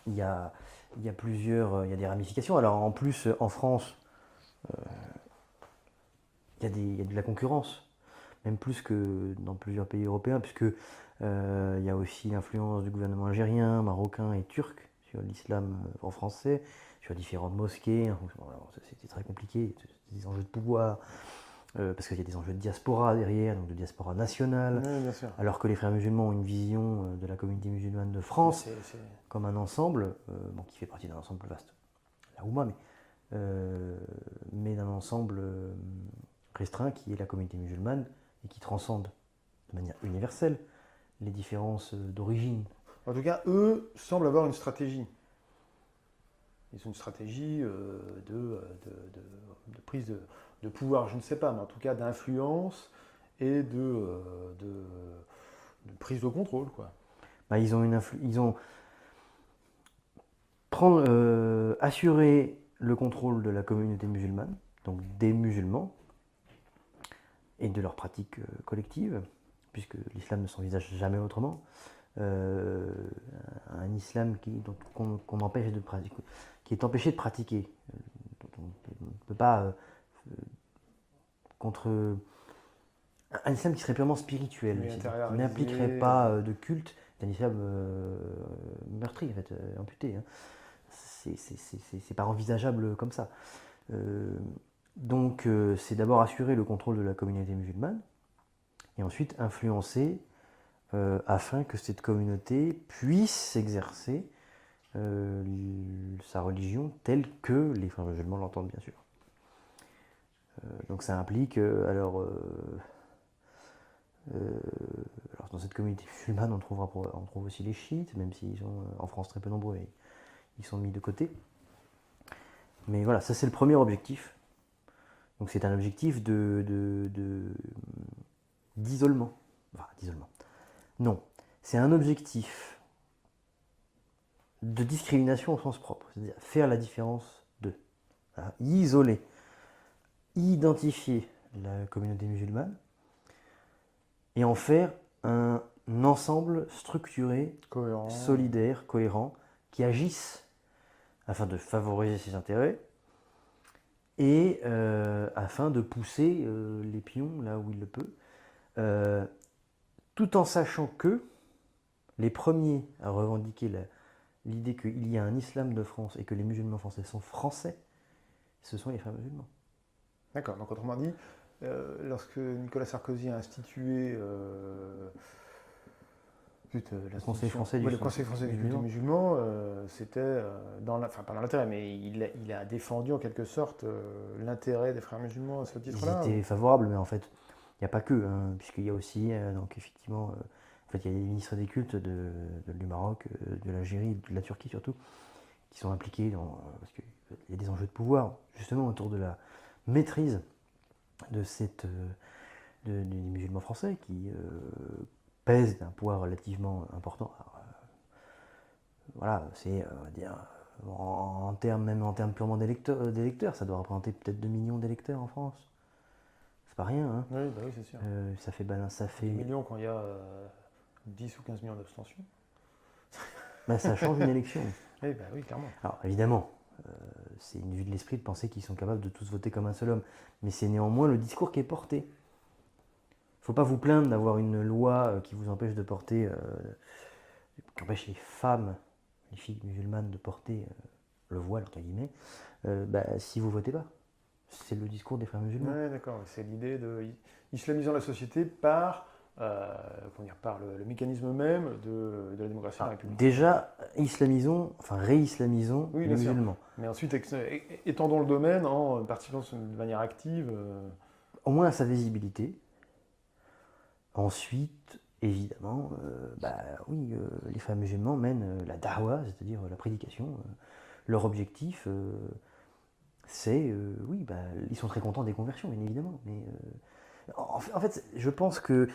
il y a des ramifications. Alors en plus, en France, il y a de la concurrence, même plus que dans plusieurs pays européens, puisque il y a aussi l'influence du gouvernement algérien, marocain et turc sur l'islam en français, sur différentes mosquées. C'était très compliqué, des enjeux de pouvoir, parce qu'il y a des enjeux de diaspora derrière, donc de diaspora nationale, Oui, bien sûr. alors que les frères musulmans ont une vision de la communauté musulmane de France comme un ensemble, qui fait partie d'un ensemble plus vaste, la Oumma, mais mais d'un ensemble restreint qui est la communauté musulmane et qui transcende de manière universelle les différences d'origine. En tout cas, eux semblent avoir une stratégie. Ils ont une stratégie de prise de pouvoir, je ne sais pas, mais en tout cas d'influence et de prise de contrôle, quoi. Bah, ils ont assuré le contrôle de la communauté musulmane, donc des musulmans, et de leurs pratiques collectives, puisque l'islam ne s'envisage jamais autrement. Un islam qu'on empêche de pratiquer, qui est empêché de pratiquer, dont on ne peut pas contre un islam qui serait purement spirituel, Oui, qui intériorisé, n'impliquerait pas de culte, c'est un islam meurtri, en fait, amputé. Hein. C'est pas envisageable comme ça. Donc c'est d'abord assurer le contrôle de la communauté musulmane et ensuite influencer afin que cette communauté puisse exercer sa religion telle que les frères musulmans l'entendent, bien sûr. Donc ça implique alors dans cette communauté musulmane on trouve aussi les chiites, même s'ils sont en France très peu nombreux et ils sont mis de côté. Mais voilà, ça c'est le premier objectif. Donc c'est un objectif d'isolement. Enfin, d'isolement. Non, c'est un objectif de discrimination au sens propre, c'est-à-dire faire la différence d'eux. Voilà. Isoler, identifier la communauté musulmane et en faire un ensemble structuré, Cohérent. solidaire, cohérent, qui agisse afin de favoriser ses intérêts et afin de pousser les pions là où il le peut, tout en sachant que les premiers à revendiquer l'idée qu'il y a un islam de France et que les musulmans français sont français, ce sont les frères musulmans. D'accord, donc autrement dit, lorsque Nicolas Sarkozy a institué le Conseil français du culte musulman, c'était pas dans l'intérêt, mais il a défendu en quelque sorte l'intérêt des frères musulmans à ce titre-là. Ils étaient favorables, mais en fait, il n'y a pas que, hein, puisqu'il y a aussi, donc effectivement, en fait, il y a les ministres des cultes du Maroc, de l'Algérie, de la Turquie surtout, qui sont impliqués parce qu'il y a des enjeux de pouvoir, justement, autour de la maîtrise de des musulmans français qui pèsent d'un poids relativement important. Alors, voilà, c'est, on va dire, en termes purement d'électeurs, ça doit représenter peut-être 2 millions d'électeurs en France. C'est pas rien, hein. Oui, bah oui, c'est sûr. Ça fait 10 millions quand il y a 10 ou 15 millions d'abstention. Ça change une élection. Oui, bah oui, clairement. Alors évidemment, c'est une vue de l'esprit de penser qu'ils sont capables de tous voter comme un seul homme, mais c'est néanmoins le discours qui est porté. Il ne faut pas vous plaindre d'avoir une loi qui vous empêche de porter, qui empêche les femmes, les filles musulmanes de porter le voile, entre guillemets, si vous ne votez pas. C'est le discours des frères musulmans. Oui, d'accord. C'est l'idée d'islamisant la société par le mécanisme même de la démocratie de la République. Déjà, réislamisons Oui, les bien sûr. musulmans. Mais ensuite, étendons le domaine en participant de manière active. Au moins à sa visibilité. Ensuite, évidemment, les frères musulmans mènent la da'wa, c'est-à-dire la prédication. Leur objectif, c'est, ils sont très contents des conversions, bien évidemment. Mais en fait, je pense que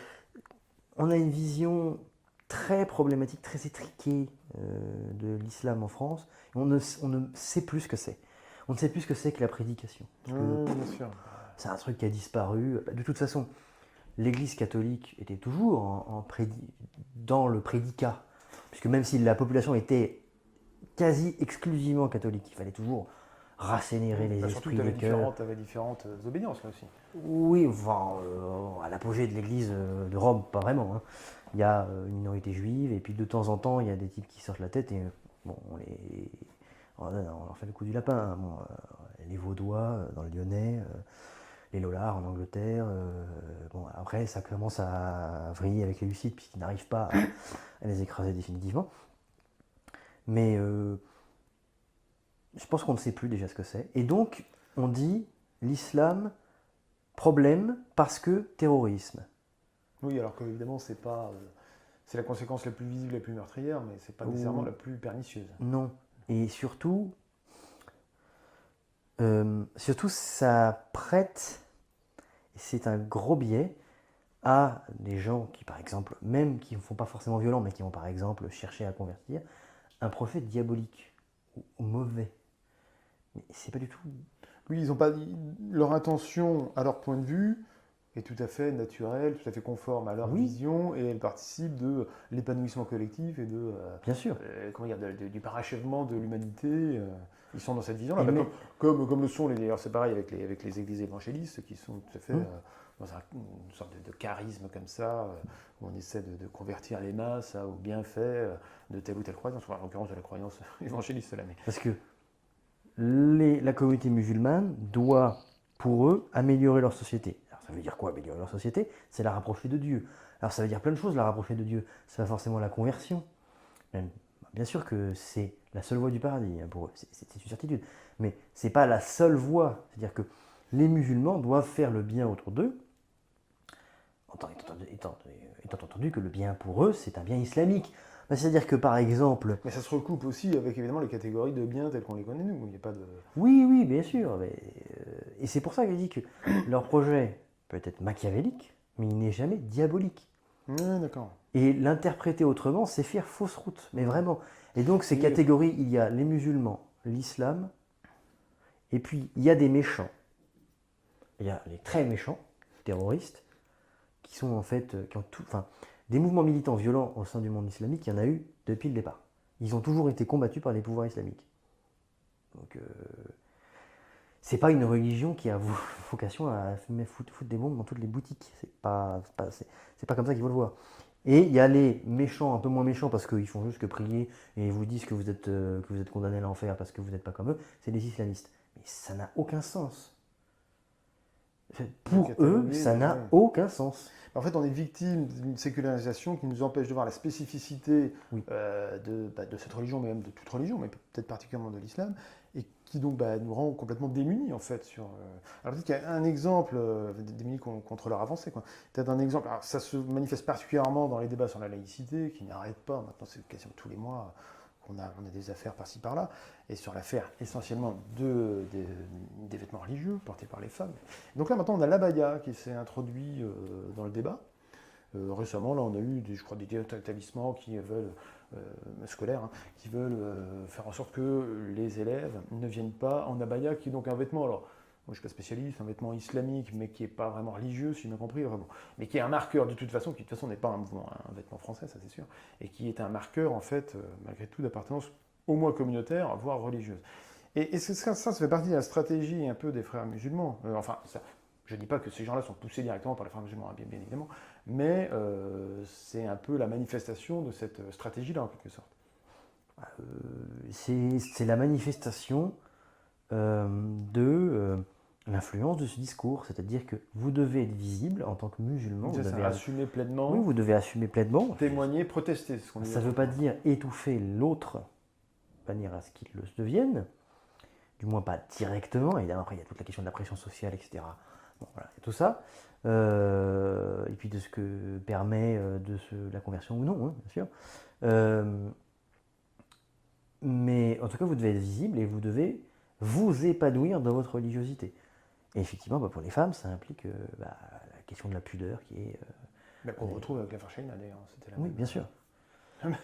on a une vision très problématique, très étriquée de l'islam en France. Et on ne sait plus ce que c'est. On ne sait plus ce que c'est que la prédication. Parce que, bien sûr. c'est un truc qui a disparu. De toute façon, l'Église catholique était toujours dans le prédicat. Puisque même si la population était quasi exclusivement catholique, il fallait toujours rassénérer les esprits, les cœurs. Tu avais différentes obédiences là aussi. Oui, à l'apogée de l'Église de Rome, pas vraiment. Hein. Il y a une minorité juive, et puis de temps en temps, il y a des types qui sortent la tête, et on leur fait le coup du lapin. Hein. Les Vaudois dans le Lyonnais, les Lollards en Angleterre. Après, ça commence à vriller avec les Hussites, puisqu'ils n'arrivent pas à les écraser définitivement. Mais je pense qu'on ne sait plus déjà ce que c'est. Et donc, on dit l'islam, problème, parce que terrorisme. Oui, alors qu'évidemment, c'est pas, c'est la conséquence la plus visible, la plus meurtrière, mais c'est pas nécessairement Ou- la plus pernicieuse. Non. Et surtout, ça prête, et c'est un gros biais, à des gens qui, par exemple, même qui ne font pas forcément violent, mais qui vont, par exemple, chercher à convertir, un prophète diabolique ou mauvais. Mais c'est pas du tout. Oui, ils ont pas, leur intention, à leur point de vue, est tout à fait naturelle, tout à fait conforme à leur Oui. vision, et elle participe de l'épanouissement collectif et de, Bien sûr. comment dire, du parachèvement de l'humanité. Ils sont dans cette vision-là, Et Bah, mais- comme le sont, d'ailleurs c'est pareil avec les églises évangélistes, qui sont tout à fait dans une sorte de charisme comme ça, où on essaie de convertir les masses au bienfait de telle ou telle croyance, enfin, en l'occurrence de la croyance évangéliste là, mais Parce que la communauté musulmane doit, pour eux, améliorer leur société. Alors ça veut dire quoi, améliorer leur société? C'est la rapprocher de Dieu. Alors ça veut dire plein de choses, la rapprocher de Dieu. C'est pas forcément la conversion. Même, bien sûr que c'est la seule voie du paradis pour eux, c'est une certitude. Mais c'est pas la seule voie. C'est-à-dire que les musulmans doivent faire le bien autour d'eux, étant entendu que le bien pour eux, c'est un bien islamique. Ben, c'est-à-dire que par exemple, ça se recoupe aussi avec évidemment les catégories de biens telles qu'on les connaît nous. Il n'y a pas de. oui, oui, bien sûr. Et c'est pour ça que je dis que leur projet peut être machiavélique, mais il n'est jamais diabolique. Ouais, d'accord. Et l'interpréter autrement, c'est faire fausse route, mais vraiment. Et donc ces Et- catégories, il y a les musulmans, l'islam, et puis il y a des méchants. Il y a les très méchants, terroristes, qui sont en fait, qui ont tout, enfin, des mouvements militants violents au sein du monde islamique, il y en a eu depuis le départ. Ils ont toujours été combattus par les pouvoirs islamiques. Donc c'est pas une religion qui a vocation à foutre des bombes dans toutes les boutiques. C'est pas comme ça qu'il faut le voir. Et il y a les méchants, un peu moins méchants, parce qu'ils font juste que prier et ils vous disent que vous êtes condamnés à l'enfer parce que vous n'êtes pas comme eux. C'est les islamistes. Mais ça n'a aucun sens. Pour eux, ça n'a ouais. aucun sens. En fait, on est victime d'une sécularisation qui nous empêche de voir la spécificité Oui. de cette religion, mais même de toute religion, mais peut-être particulièrement de l'islam, et qui donc nous rend complètement démunis en fait. Alors peut-être qu'il y a un exemple démunis contre leur avancée, quoi. Peut-être un exemple. Alors, ça se manifeste particulièrement dans les débats sur la laïcité, qui n'arrêtent pas. Maintenant, c'est quasiment tous les mois qu'on a des affaires par-ci par-là, et sur l'affaire essentiellement des vêtements religieux portés par les femmes. Donc là, maintenant, on a l'abaya qui s'est introduit dans le débat. Récemment, là, on a eu, je crois, des établissements qui veulent, scolaires, hein, qui veulent faire en sorte que les élèves ne viennent pas en abaya, qui est donc un vêtement, alors, moi je ne suis pas spécialiste, un vêtement islamique, mais qui n'est pas vraiment religieux, si j'ai bien compris, vraiment, mais qui est un marqueur de toute façon, qui de toute façon n'est pas un vêtement français, ça c'est sûr, et qui est un marqueur, en fait, malgré tout, d'appartenance au moins communautaire, voire religieuse. Et ça fait partie de la stratégie un peu des frères musulmans. Enfin, je ne dis pas que ces gens-là sont poussés directement par les frères musulmans, hein, bien évidemment, mais c'est un peu la manifestation de cette stratégie-là, en quelque sorte. C'est la manifestation de l'influence de ce discours. C'est-à-dire que vous devez être visible en tant que musulman. Vous C'est ça, devez assumer pleinement, oui, vous devez assumer pleinement. témoigner, protester. C'est ce qu'on dit. Ça ne veut pas dire étouffer l'autre de manière à ce qu'il le devienne, du moins pas directement. Évidemment, après, il y a toute la question de la pression sociale, etc. Bon, voilà, il y a tout ça. Et puis de ce que permet la conversion ou non, hein, bien sûr. Mais en tout cas, vous devez être visible et vous devez vous épanouir dans votre religiosité. Et effectivement, pour les femmes, ça implique la question de la pudeur qui est... Qu'on retrouve avec l'affaire Shaina, d'ailleurs. C'était la oui, même- bien sûr.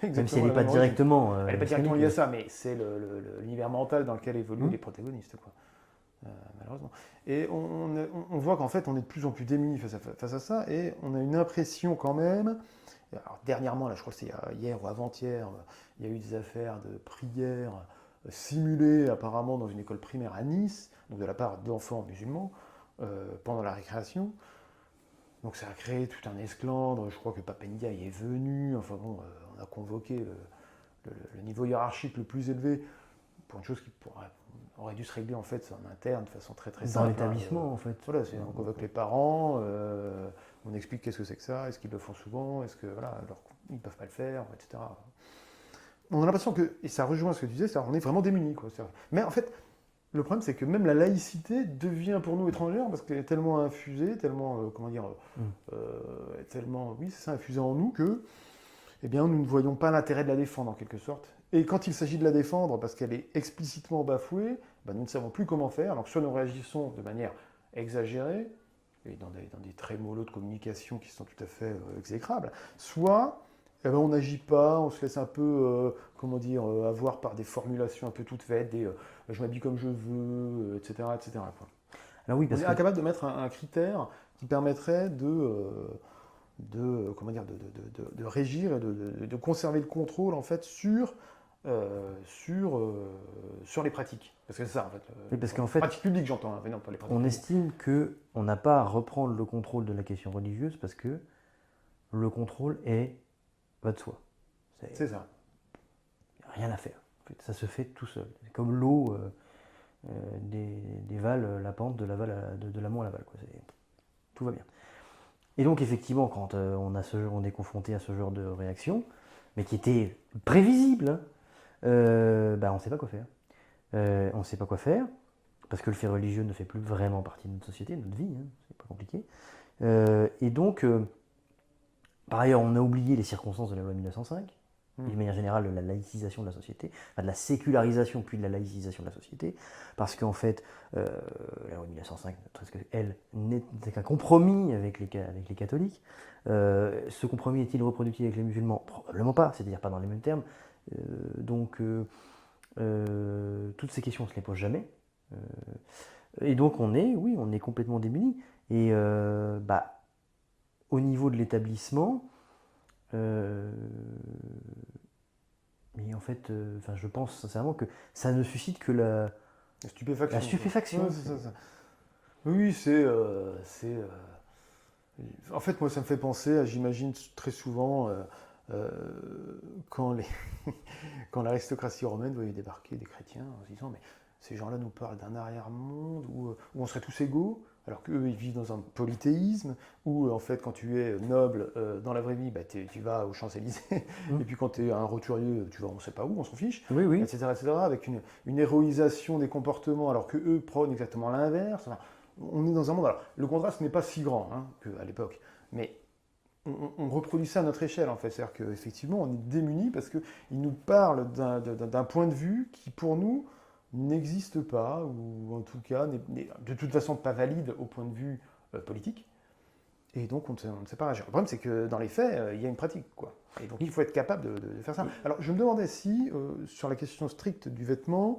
Exactement Même si elle n'est la pas même origine. directement... Elle n'est pas directement liée à islamique, ça, mais c'est l'univers mental dans lequel évoluent les protagonistes, quoi. Malheureusement. Et on voit qu'en fait, on est de plus en plus démunis face à ça, et on a une impression quand même. Alors, dernièrement, là, je crois que c'est hier ou avant-hier, il y a eu des affaires de prières simulées apparemment dans une école primaire à Nice, donc de la part d'enfants musulmans, pendant la récréation. Donc ça a créé tout un esclandre. Je crois que Papendia y est venu. Enfin bon, on a convoqué le niveau hiérarchique le plus élevé pour une chose qui aurait dû se régler en fait en interne de façon très dans simple. l'établissement, en fait. Voilà, on convoque les parents, on explique qu'est-ce que c'est que ça, est-ce qu'ils le font souvent, est-ce que voilà, ils peuvent pas le faire, etc. on a l'impression que, et ça rejoint ce que tu disais, c'est-à-dire on est vraiment démunis, quoi. Mais en fait, le problème, c'est que même la laïcité devient pour nous étrangère parce qu'elle est tellement infusée, tellement, tellement, oui, c'est ça, infusée en nous que, eh bien, nous ne voyons pas l'intérêt de la défendre en quelque sorte. Et quand il s'agit de la défendre parce qu'elle est explicitement bafouée, ben, nous ne savons plus comment faire. Donc, soit nous réagissons de manière exagérée, et dans des traits mollo de communication qui sont tout à fait exécrables, soit eh ben, on n'agit pas, on se laisse un peu, avoir par des formulations un peu toutes faites, je m'habille comme je veux, etc., etc. Quoi. Alors oui, On parce est que incapable de mettre un critère qui permettrait de régir et de conserver le contrôle en fait sur les pratiques. Parce que c'est ça en fait. oui, parce qu'en fait, pratiques publiques j'entends, hein, mais non pas les pratiques on publiques. estime qu'on n'a pas à reprendre le contrôle de la question religieuse parce que le contrôle va de soi. C'est ça. Rien à faire. En fait, ça se fait tout seul. C'est comme l'eau dévale la pente de l'amont à l'aval. Tout va bien. Et donc effectivement, quand on est confronté à ce genre de réaction, mais qui était prévisible, hein, on ne sait pas quoi faire. On ne sait pas quoi faire, parce que le fait religieux ne fait plus vraiment partie de notre société, de notre vie, hein, c'est pas compliqué. Et donc, par ailleurs, on a oublié les circonstances de la loi de 1905, et de manière générale de la laïcisation de la société, enfin de la sécularisation puis de la laïcisation de la société, parce qu'en fait, la loi de 1905, elle, n'était qu'un compromis avec les catholiques. Ce compromis est-il reproductif avec les musulmans? Probablement pas, c'est-à-dire pas dans les mêmes termes. Toutes ces questions, on ne se les pose jamais. Et donc on est complètement démunis. Et au niveau de l'établissement, mais en fait, je pense sincèrement que ça ne suscite que la stupéfaction. Ouais, c'est ça. Oui, c'est. En fait, moi, ça me fait penser à, j'imagine très souvent, quand quand l'aristocratie romaine voyait débarquer des chrétiens en se disant, mais ces gens-là nous parlent d'un arrière-monde où on serait tous égaux, alors qu'eux, ils vivent dans un polythéisme, où en fait, quand tu es noble dans la vraie vie, tu vas aux Champs-Élysées, et puis quand tu es un roturier, tu vas on ne sait pas où, on s'en fiche, Oui, oui. etc., avec une héroïsation des comportements, alors qu'eux prônent exactement l'inverse. Enfin, on est dans un monde, alors le contraste n'est pas si grand hein, qu'à l'époque, mais on reproduit ça à notre échelle en fait, c'est-à-dire qu'effectivement on est démunis parce qu'ils nous parlent d'un point de vue qui pour nous n'existe pas, ou en tout cas n'est de toute façon pas valide au point de vue politique, et donc on ne sait pas réagir. Le problème c'est que dans les faits, il y a une pratique, quoi. Et donc il faut être capable de faire ça. Alors je me demandais si, sur la question stricte du vêtement,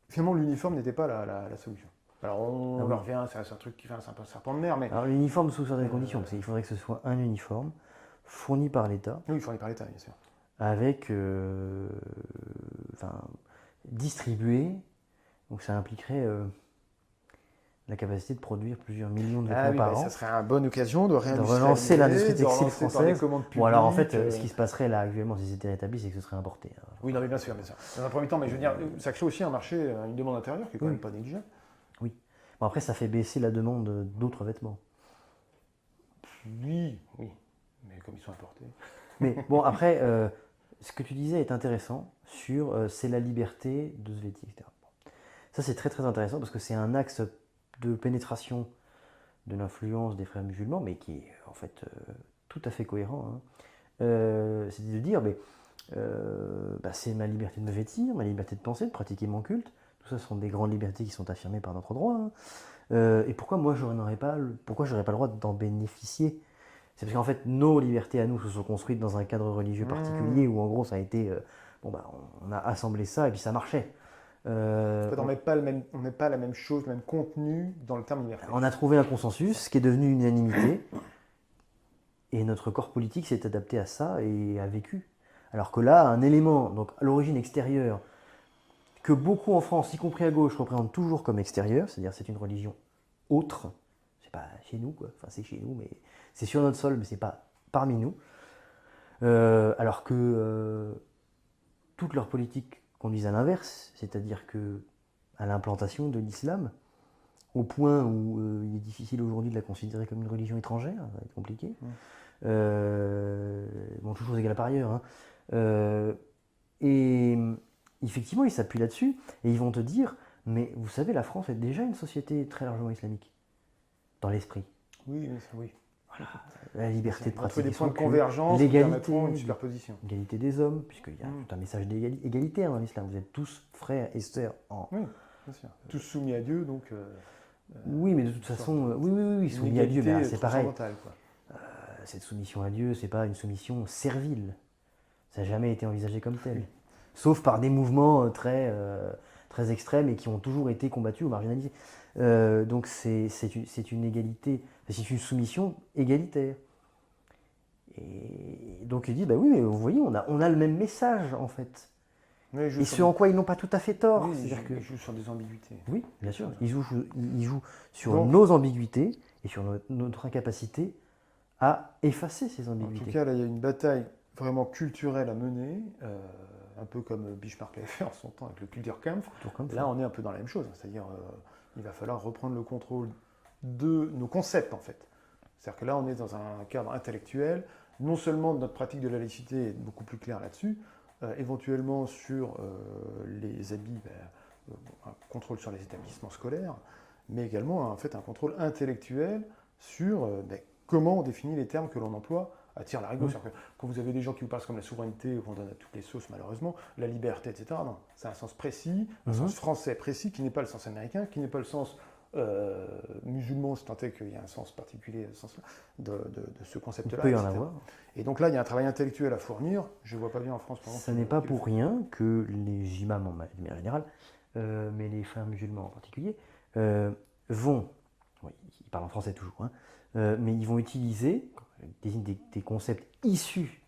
finalement l'uniforme n'était pas la solution. Alors on en revient, c'est un truc qui fait un peu serpent de mer, mais... Alors l'uniforme sous certaines conditions, parce qu'il faudrait que ce soit un uniforme fourni par l'État. Oui, fourni par l'État, bien sûr. Avec, distribué, donc ça impliquerait la capacité de produire plusieurs millions de vêtements par an. Ça serait une bonne occasion de relancer l'industrie textile française. Bon, alors en fait, ce qui se passerait là actuellement, si c'était établi, c'est que ce serait importé. Hein. Oui, non, mais bien sûr, bien sûr. Dans un premier temps, mais je veux dire, ça crée aussi un marché, une demande intérieure qui est quand même pas négligeable. Oui. Bon, après, ça fait baisser la demande d'autres vêtements. Oui, mais comme ils sont importés. Mais bon, après, ce que tu disais est intéressant sur c'est la liberté de se vêtir, etc. Bon. Ça, c'est très très intéressant parce que c'est un axe de pénétration de l'influence des frères musulmans, mais qui est en fait tout à fait cohérent. Hein. C'est de dire, c'est ma liberté de me vêtir, ma liberté de penser, de pratiquer mon culte. Tout ça sont des grandes libertés qui sont affirmées par notre droit. Hein. Et pourquoi moi, j'aurais pas le droit d'en bénéficier? C'est parce qu'en fait, nos libertés à nous se sont construites dans un cadre religieux particulier où en gros ça a été, on a assemblé ça et puis ça marchait. En fait, on ne met pas la même chose, le même contenu dans le terme liberté. On a trouvé un consensus qui est devenu une unanimité et notre corps politique s'est adapté à ça et a vécu. Alors que là, un élément, donc à l'origine extérieure, que beaucoup en France, y compris à gauche, représentent toujours comme extérieur, c'est-à-dire c'est une religion autre, c'est pas chez nous, quoi. Enfin c'est chez nous, mais c'est sur notre sol, mais c'est pas parmi nous. Alors que toute leur politique conduisent à l'inverse, c'est-à-dire à l'implantation de l'islam, au point où il est difficile aujourd'hui de la considérer comme une religion étrangère, ça va être compliqué. Toujours égal par ailleurs. Hein. Et effectivement, ils s'appuient là-dessus et ils vont te dire, mais vous savez, la France est déjà une société très largement islamique, dans l'esprit. Oui, oui, ça, oui. La liberté de On va trouver pratiquer des points son de culte, convergence qui l'égalité, permettront une superposition. l'égalité des hommes, puisqu'il y a Mm. tout un message d'égalitaire dans l'islam. Vous êtes tous frères et sœurs en... Oui, bien sûr. Tous soumis à Dieu, donc. Oui, mais de toute sorte façon, de- oui, une soumis à Dieu, mais égalité c'est pareil. transcendantale, quoi. Cette soumission à Dieu, c'est pas une soumission servile. Ça n'a jamais été envisagé comme tel. Sauf par des mouvements très extrêmes et qui ont toujours été combattus ou marginalisés. Donc c'est une égalité, c'est une soumission égalitaire. Et donc il dit, bah oui, mais vous voyez, on a le même message en fait. Oui, Et ce en quoi ils n'ont pas tout à fait tort. oui, C'est-à-dire que, il joue sur des ambiguïtés. oui, bien sûr, ils jouent sur Donc- nos ambiguïtés et sur notre incapacité à effacer ces En tout ambiguïtés. cas, là, il y a une bataille vraiment culturelle à mener, un peu comme Bismarck l'avait fait en son temps avec le Kulturkampf. Toujours comme ça. Là, on est un peu dans la même chose, c'est-à-dire il va falloir reprendre le contrôle de nos concepts, en fait. C'est-à-dire que là, on est dans un cadre intellectuel, non seulement de notre pratique de la laïcité est beaucoup plus claire là-dessus, éventuellement sur les habits, un contrôle sur les établissements scolaires, mais également en fait, un contrôle intellectuel sur comment on définit les termes que l'on emploie à tir larigot. Oui. C'est-à-dire que quand vous avez des gens qui vous parlent comme la souveraineté, qu'on donne à toutes les sauces malheureusement, la liberté, etc., non, c'est un sens précis, un sens français précis, qui n'est pas le sens américain, qui n'est pas le sens musulman, si tant est qu'il y a un sens particulier de ce Il concept-là. peut y en etc. avoir. Et donc là, il y a un travail intellectuel à fournir. Je ne vois pas bien en France, par exemple. Ce n'est pas pour rien que les imams en manière générale, mais les frères musulmans en particulier, vont, oui, ils parlent en français toujours, hein, mais ils vont utiliser des concepts issus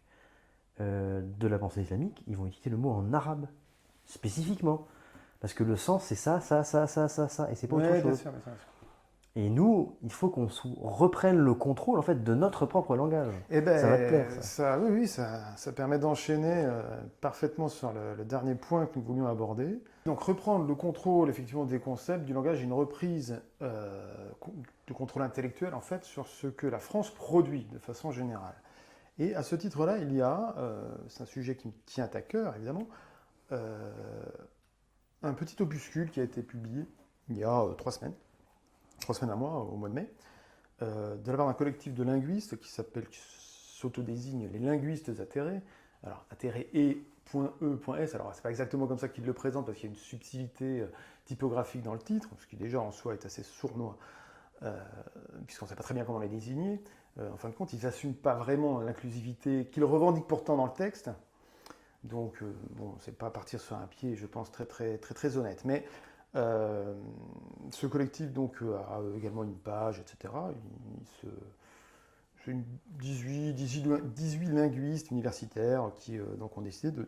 de la pensée islamique, ils vont utiliser le mot en arabe, spécifiquement. Parce que le sens, c'est ça, et c'est pas autre Ouais, chose. bien sûr, bien sûr. Et nous, il faut qu'on reprenne le contrôle en fait de notre propre langage. Eh ben, Ça va te plaire, ça. Oui, ça permet d'enchaîner parfaitement sur le dernier point que nous voulions aborder. Donc reprendre le contrôle effectivement des concepts du langage et une reprise du contrôle intellectuel en fait sur ce que la France produit de façon générale. Et à ce titre-là, il y a, c'est un sujet qui me tient à cœur évidemment, un petit opuscule qui a été publié il y a 3 semaines, 3 semaines à mois, au mois de mai, de la part d'un collectif de linguistes qui s'autodésigne les linguistes atterrés. Alors, atterrés et.e.s, alors c'est pas exactement comme ça qu'ils le présentent parce qu'il y a une subtilité typographique dans le titre, ce qui déjà en soi est assez sournois, puisqu'on ne sait pas très bien comment les désigner. En fin de compte, ils n'assument pas vraiment l'inclusivité qu'ils revendiquent pourtant dans le texte. Donc, bon, c'est pas partir sur un pied, je pense, très honnête. Mais ce collectif donc, a également une page, etc. C'est 18 linguistes universitaires qui donc ont décidé de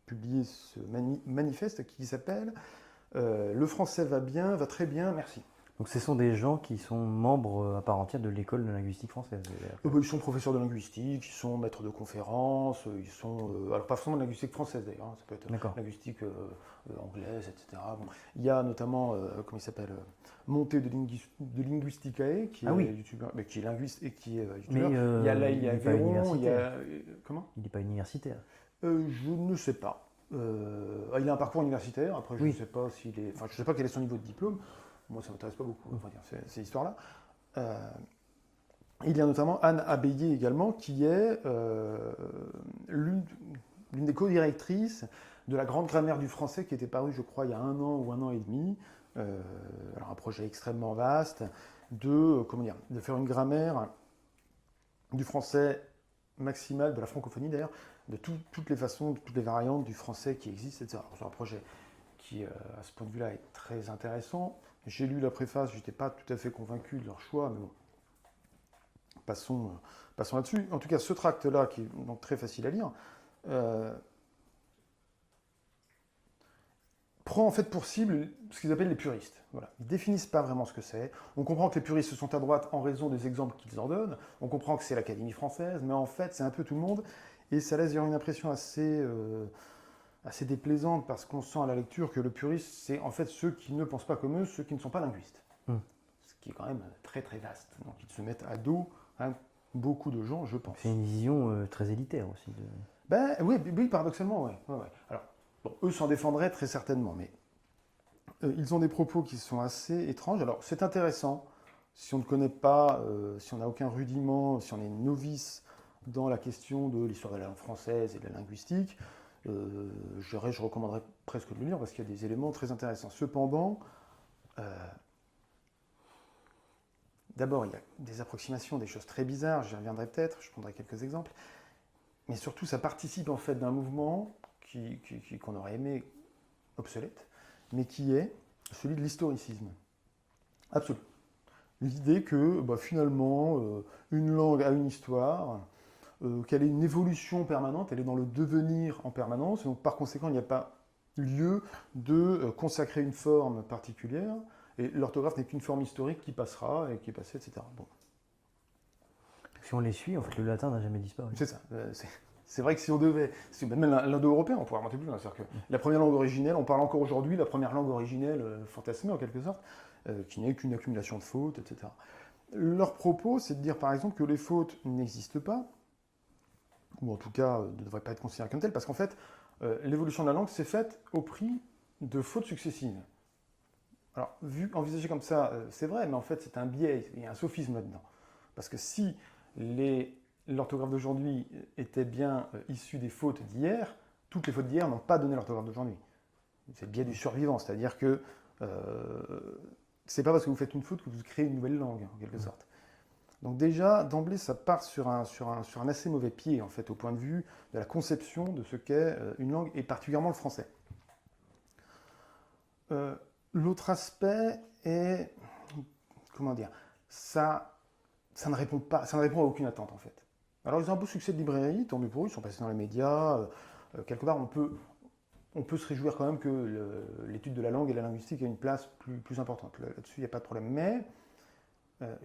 publier ce manifeste qui s'appelle Le français va bien, va très bien, merci. Donc ce sont des gens qui sont membres à part entière de l'école de linguistique française. Ils sont professeurs de linguistique, ils sont maîtres de conférences, ils sont... alors pas forcément de linguistique française d'ailleurs, hein, ça peut être linguistique anglaise, etc. Bon. Il y a notamment, comment il s'appelle, Monté de Linguisticae, qui est youtubeur, mais qui est linguiste et qui est youtubeur. Il y a Laïlia Véron, il y a... Comment ? Il n'est pas universitaire. Je ne sais pas. Il a un parcours universitaire, après je ne sais pas s'il est... Enfin, je ne sais pas quel est son niveau de diplôme. Moi, ça ne m'intéresse pas beaucoup, on va dire, ces histoires-là. Il y a notamment Anne Abeyé également, qui est l'une des co-directrices de la Grande Grammaire du français qui était parue, je crois, il y a 1 an ou 1 an et demi. Alors un projet extrêmement vaste de faire une grammaire du français maximal, de la francophonie d'ailleurs, de toutes les façons, toutes les variantes du français qui existent, etc. Alors, c'est un projet qui, à ce point de vue-là, est très intéressant. J'ai lu la préface, je n'étais pas tout à fait convaincu de leur choix, mais bon, passons là-dessus. En tout cas, ce tract-là, qui est donc très facile à lire, prend en fait pour cible ce qu'ils appellent les puristes. Voilà. Ils ne définissent pas vraiment ce que c'est. On comprend que les puristes sont à droite en raison des exemples qu'ils en donnent. On comprend que c'est l'Académie française, mais en fait, c'est un peu tout le monde. Et ça laisse une impression assez déplaisante parce qu'on sent à la lecture que le puriste, c'est en fait ceux qui ne pensent pas comme eux, ceux qui ne sont pas linguistes. Ce qui est quand même très vaste. Donc ils se mettent à dos beaucoup de gens, je pense. C'est une vision très élitaire aussi. Ben oui, paradoxalement, oui. Ouais, ouais. Alors, bon, eux s'en défendraient très certainement, mais ils ont des propos qui sont assez étranges. Alors, c'est intéressant, si on ne connaît pas, si on n'a aucun rudiment, si on est novice dans la question de l'histoire de la langue française et de la linguistique, je recommanderais presque de le lire parce qu'il y a des éléments très intéressants. Cependant, d'abord, il y a des approximations, des choses très bizarres, j'y reviendrai peut-être, je prendrai quelques exemples, mais surtout, ça participe en fait d'un mouvement qu'on aurait aimé obsolète, mais qui est celui de l'historicisme. Absolu. L'idée que finalement, une langue a une histoire, qu'elle ait une évolution permanente, elle est dans le devenir en permanence, et donc par conséquent, il n'y a pas lieu de consacrer une forme particulière, et l'orthographe n'est qu'une forme historique qui passera, et qui est passée, etc. Bon. Si on les suit, en fait, le latin n'a jamais disparu. C'est ça. C'est vrai que si on devait, même l'indo-européen, on pourrait remonter plus loin. C'est-à-dire que la première langue originelle, on parle encore aujourd'hui, la première langue originelle fantasmée en quelque sorte, qui n'est qu'une accumulation de fautes, etc. Leur propos, c'est de dire par exemple que les fautes n'existent pas, ou en tout cas ne devraient pas être considérées comme telles, parce qu'en fait, l'évolution de la langue s'est faite au prix de fautes successives. Alors, envisagé comme ça, c'est vrai, mais en fait, c'est un biais, il y a un sophisme là-dedans. Parce que si l'orthographe d'aujourd'hui était bien issue des fautes d'hier, toutes les fautes d'hier n'ont pas donné l'orthographe d'aujourd'hui. C'est le biais du survivant, c'est-à-dire que c'est pas parce que vous faites une faute que vous créez une nouvelle langue, en quelque sorte. Donc déjà, d'emblée, ça part sur un assez mauvais pied, en fait, au point de vue de la conception de ce qu'est une langue, et particulièrement le français. L'autre aspect est, comment dire, ça ne répond à aucune attente, en fait. Alors, ils ont un beau succès de librairie, tant mieux pour eux, ils sont passés dans les médias. Quelque part, on peut se réjouir quand même que l'étude de la langue et la linguistique ait une place plus importante. Là-dessus, il n'y a pas de problème. Mais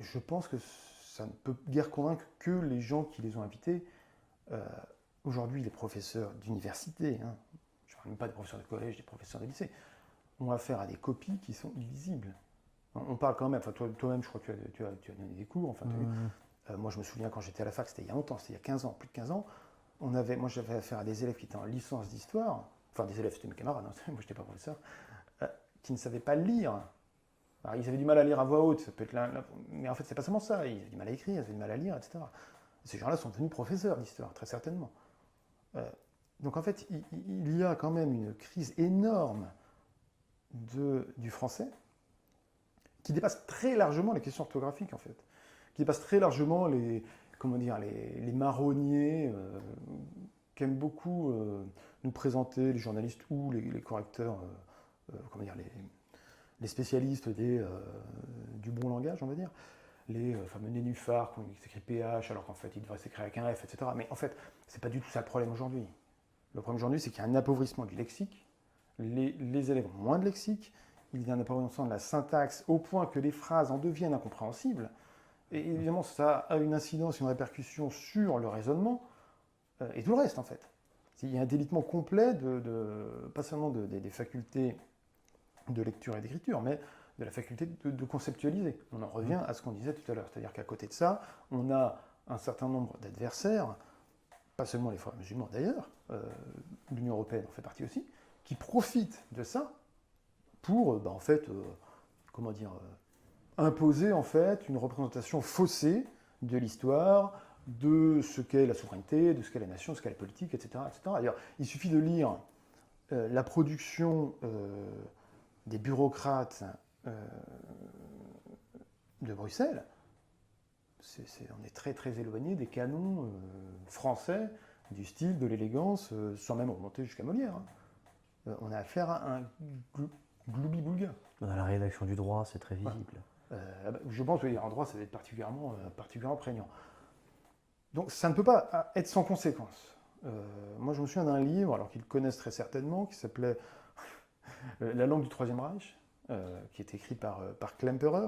je pense que ça ne peut guère convaincre que les gens qui les ont invités. Aujourd'hui, les professeurs d'université, hein, je ne parle même pas des professeurs de collège, des professeurs de lycée, ont affaire à des copies qui sont illisibles. On parle quand même, enfin toi-même, je crois que tu as donné des cours, enfin, moi je me souviens quand j'étais à la fac, c'était il y a longtemps, c'était il y a 15 ans, plus de 15 ans, moi j'avais affaire à des élèves qui étaient en licence d'histoire, enfin des élèves, c'était mes camarades, hein, moi j'étais pas professeur, qui ne savaient pas lire. Alors, ils avaient du mal à lire à voix haute, ça peut être mais en fait c'est pas seulement ça, ils avaient du mal à écrire, ils avaient du mal à lire, etc. Ces gens-là sont devenus professeurs d'histoire, très certainement. Donc en fait, il y a quand même une crise énorme du français, qui dépasse très largement les questions orthographiques, en fait. Qui dépasse très largement les marronniers qu'aiment beaucoup nous présenter les journalistes ou les correcteurs, les spécialistes du bon langage, on va dire. Les fameux nénuphars qui s'écrit PH alors qu'en fait il devrait s'écrire avec un F, etc. Mais en fait, c'est pas du tout ça le problème aujourd'hui. Le problème aujourd'hui, c'est qu'il y a un appauvrissement du lexique. Les élèves ont moins de lexique. Il y a un appauvrissement de la syntaxe au point que les phrases en deviennent incompréhensibles. Et évidemment, ça a une incidence, une répercussion sur le raisonnement et tout le reste, en fait. Il y a un délitement complet, pas seulement des facultés de lecture et d'écriture, mais de la faculté de conceptualiser. On en revient à ce qu'on disait tout à l'heure. C'est-à-dire qu'à côté de ça, on a un certain nombre d'adversaires, pas seulement les frères musulmans d'ailleurs, l'Union européenne en fait partie aussi, qui profitent de ça pour, imposer en fait une représentation faussée de l'histoire, de ce qu'est la souveraineté, de ce qu'est la nation, de ce qu'est la politique, etc. etc. D'ailleurs, il suffit de lire la production des bureaucrates de Bruxelles. On est très très éloigné des canons français, du style, de l'élégance, sans même remonter jusqu'à Molière. On a affaire à un gloubi-boulga. Dans la rédaction du droit, c'est très visible. Je pense qu'en droit, ça va être particulièrement prégnant. Donc ça ne peut pas être sans conséquence. Moi, je me souviens d'un livre, alors qu'ils connaissent très certainement, qui s'appelait La langue du Troisième Reich, qui est écrit par Klemperer,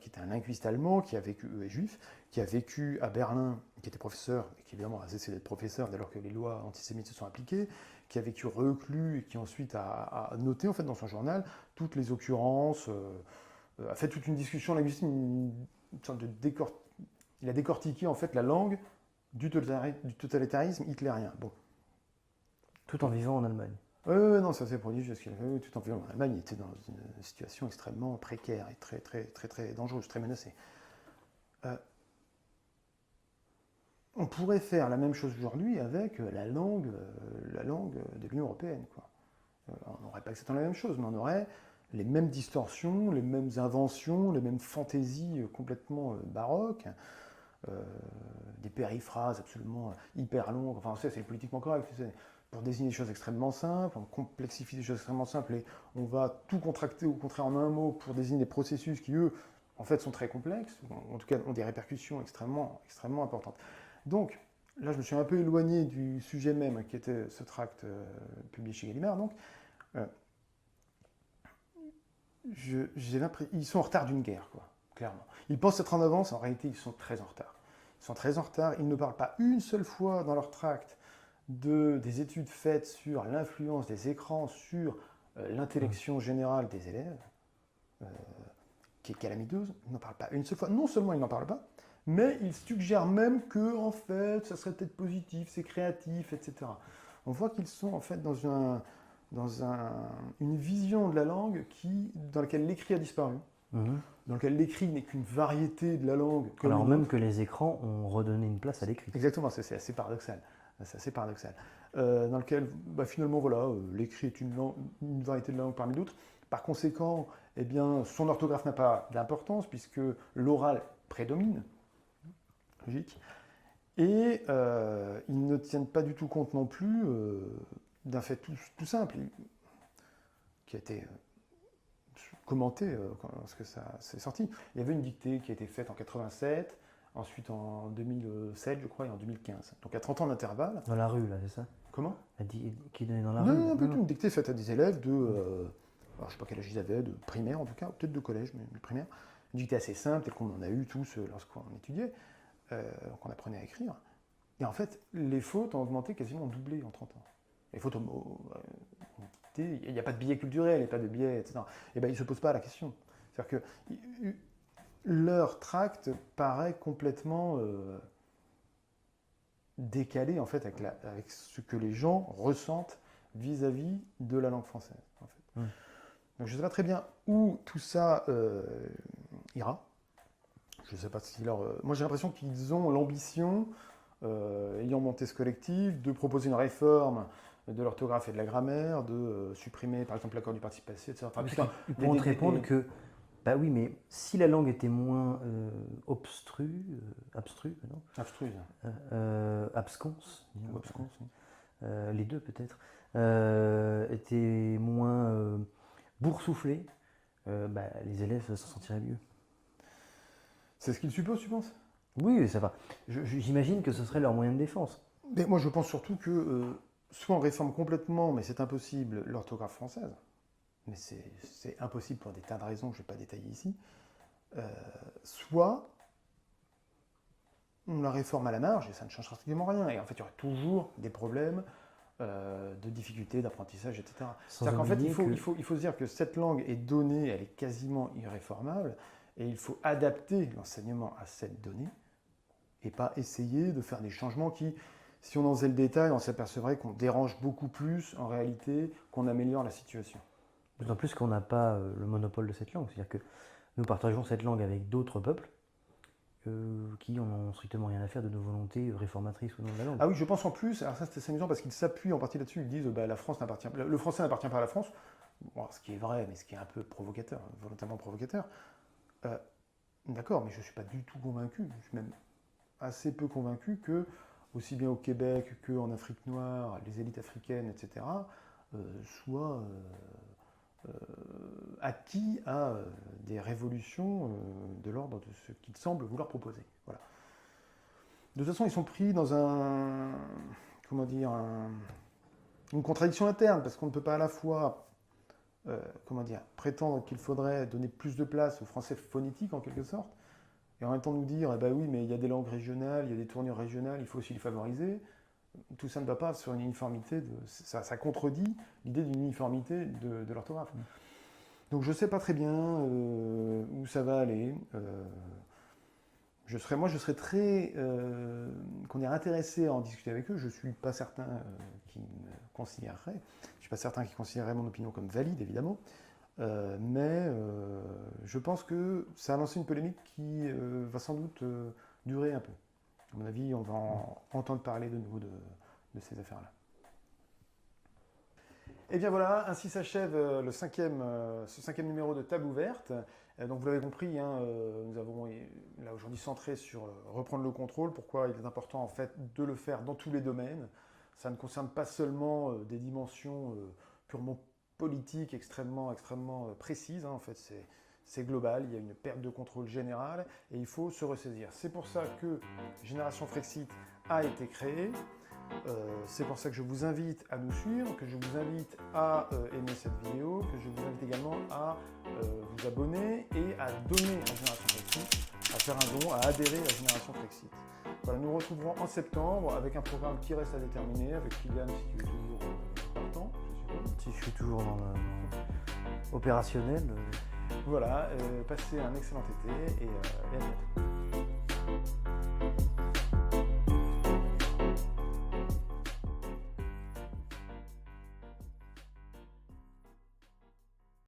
qui était un linguiste allemand, qui a vécu, est juif, qui a vécu à Berlin, qui était professeur, et qui évidemment a cessé d'être professeur dès lors que les lois antisémites se sont appliquées, qui a vécu reclus et qui ensuite a noté en fait dans son journal toutes les occurrences, a fait toute une discussion linguistique, une sorte de il a décortiqué en fait la langue du totalitarisme hitlérien. Bon, Tout en vivant en Allemagne. Oui, non, ça c'est prodigieux. Tout en vivant en Allemagne, il était dans une situation extrêmement précaire et très, très, très, très dangereuse, très menacée. On pourrait faire la même chose aujourd'hui avec la langue de l'Union européenne, quoi. On n'aurait pas exactement la même chose, mais on aurait les mêmes distorsions, les mêmes inventions, les mêmes fantaisies complètement baroques, des périphrases absolument hyper longues. Enfin, c'est politiquement correct, pour désigner des choses extrêmement simples, on complexifie des choses extrêmement simples et on va tout contracter au contraire en un mot pour désigner des processus qui, eux, en fait, sont très complexes, en tout cas ont des répercussions extrêmement, extrêmement importantes. Donc, là, je me suis un peu éloigné du sujet même, qui était ce tract publié chez Gallimard. Donc, j'ai l'impression ils sont en retard d'une guerre, quoi, clairement. Ils pensent être en avance, en réalité, ils sont très en retard. Ils sont très en retard. Ils ne parlent pas une seule fois dans leur tract des études faites sur l'influence des écrans sur l'intellection générale des élèves, qui est calamiteuse. Ils n'en parlent pas une seule fois. Non seulement ils n'en parlent pas, mais ils suggèrent même que, en fait, ça serait peut-être positif, c'est créatif, etc. On voit qu'ils sont, en fait, dans une vision de la langue dans laquelle l'écrit a disparu, dans laquelle l'écrit n'est qu'une variété de la langue. Alors même que les écrans ont redonné une place à l'écrit. Exactement, c'est assez paradoxal. C'est assez paradoxal. Dans lequel, finalement, voilà, l'écrit est une variété de la langue parmi d'autres. Par conséquent, eh bien, son orthographe n'a pas d'importance puisque l'oral prédomine. Logique. Et ils ne tiennent pas du tout compte non plus d'un fait tout simple, qui a été commenté lorsque ça s'est sorti. Il y avait une dictée qui a été faite en 87, ensuite en 2007, je crois, et en 2015. Donc à 30 ans d'intervalle. Dans la rue, là, c'est ça? Comment? Qui donnait dans la Non, rue? non, plutôt une dictée faite à des élèves de, alors, je ne sais pas quel âge ils avaient, de primaire en tout cas, peut-être de collège, mais de primaire. Une dictée assez simple, telle qu'on en a eu tous lorsqu'on étudiait, qu'on apprenait à écrire. Et en fait, les fautes ont augmenté quasiment doublé en 30 ans. Les fautes il n'y a pas de biais culturel, il n'y a pas de biais, etc. Et bien, ils ne se posent pas la question. C'est-à-dire que leur tract paraît complètement décalé, en fait, avec ce que les gens ressentent vis-à-vis de la langue française. En fait. Donc, je ne sais pas très bien où tout ça ira. Je ne sais pas si moi, j'ai l'impression qu'ils ont l'ambition, ayant monté ce collectif, de proposer une réforme de l'orthographe et de la grammaire, de supprimer, par exemple, l'accord du participe passé, etc. Ils pourront te répondre que, bah oui, mais si la langue était moins abstruse, absconce, les deux peut-être, était moins boursouflée, les élèves s'en sentiraient mieux. C'est ce qu'ils supposent, tu penses? Oui, ça va. J'imagine que ce serait leur moyen de défense. Mais moi, je pense surtout que soit on réforme complètement, mais c'est impossible, l'orthographe française, mais c'est impossible pour des tas de raisons que je ne vais pas détailler ici, soit on la réforme à la marge et ça ne changera strictement rien. Et en fait, il y aurait toujours des problèmes de difficultés, d'apprentissage, etc. C'est-à-dire qu'en fait, il faut se dire que cette langue est donnée, elle est quasiment irréformable, et il faut adapter l'enseignement à cette donnée, et pas essayer de faire des changements qui, si on en faisait le détail, on s'apercevrait qu'on dérange beaucoup plus en réalité qu'on améliore la situation. D'autant plus qu'on n'a pas le monopole de cette langue. C'est-à-dire que nous partageons cette langue avec d'autres peuples qui n'ont strictement rien à faire de nos volontés réformatrices ou non de la langue. Ah oui, je pense en plus, alors ça c'était amusant parce qu'ils s'appuient en partie là-dessus, ils disent le français n'appartient pas à la France, bon, ce qui est vrai, mais ce qui est un peu provocateur, volontairement provocateur. D'accord, mais je ne suis pas du tout convaincu, je suis même assez peu convaincu que, aussi bien au Québec qu'en Afrique noire, les élites africaines, etc., soient acquis à des révolutions de l'ordre de ce qu'ils semblent vouloir proposer. Voilà. De toute façon, ils sont pris dans une contradiction interne, parce qu'on ne peut pas à la fois prétendre qu'il faudrait donner plus de place au français phonétique, en quelque sorte, et en même temps nous dire, oui, mais il y a des langues régionales, il y a des tournures régionales, il faut aussi les favoriser. Tout ça ne va pas sur une uniformité, ça contredit l'idée d'une uniformité de l'orthographe. Donc je ne sais pas très bien où ça va aller. je serais très qu'on est intéressé à en discuter avec eux. Je ne suis pas certain qu'ils me considéreraient. Je ne suis pas certain qu'ils considéreraient mon opinion comme valide, évidemment. Mais je pense que ça a lancé une polémique qui va sans doute durer un peu. À mon avis, on va entendre parler de nouveau de ces affaires-là. Et bien voilà, ainsi s'achève ce cinquième numéro de Table ouverte. Donc vous l'avez compris, hein, nous avons là aujourd'hui centré sur reprendre le contrôle, pourquoi il est important en fait de le faire dans tous les domaines. Ça ne concerne pas seulement des dimensions purement politiques extrêmement précises, hein. En fait c'est global, il y a une perte de contrôle générale et il faut se ressaisir. C'est pour ça que Génération Frexit a été créée. C'est pour ça que je vous invite à nous suivre, que je vous invite à aimer cette vidéo, que je vous invite également à vous abonner et à donner à Génération Frexit, à faire un don, à adhérer à Génération Frexit. Voilà, nous nous retrouverons en septembre avec un programme qui reste à déterminer, avec Kylian si tu es toujours partant, je suppose. Si je suis toujours dans opérationnel. Voilà, passez un excellent été et à bientôt.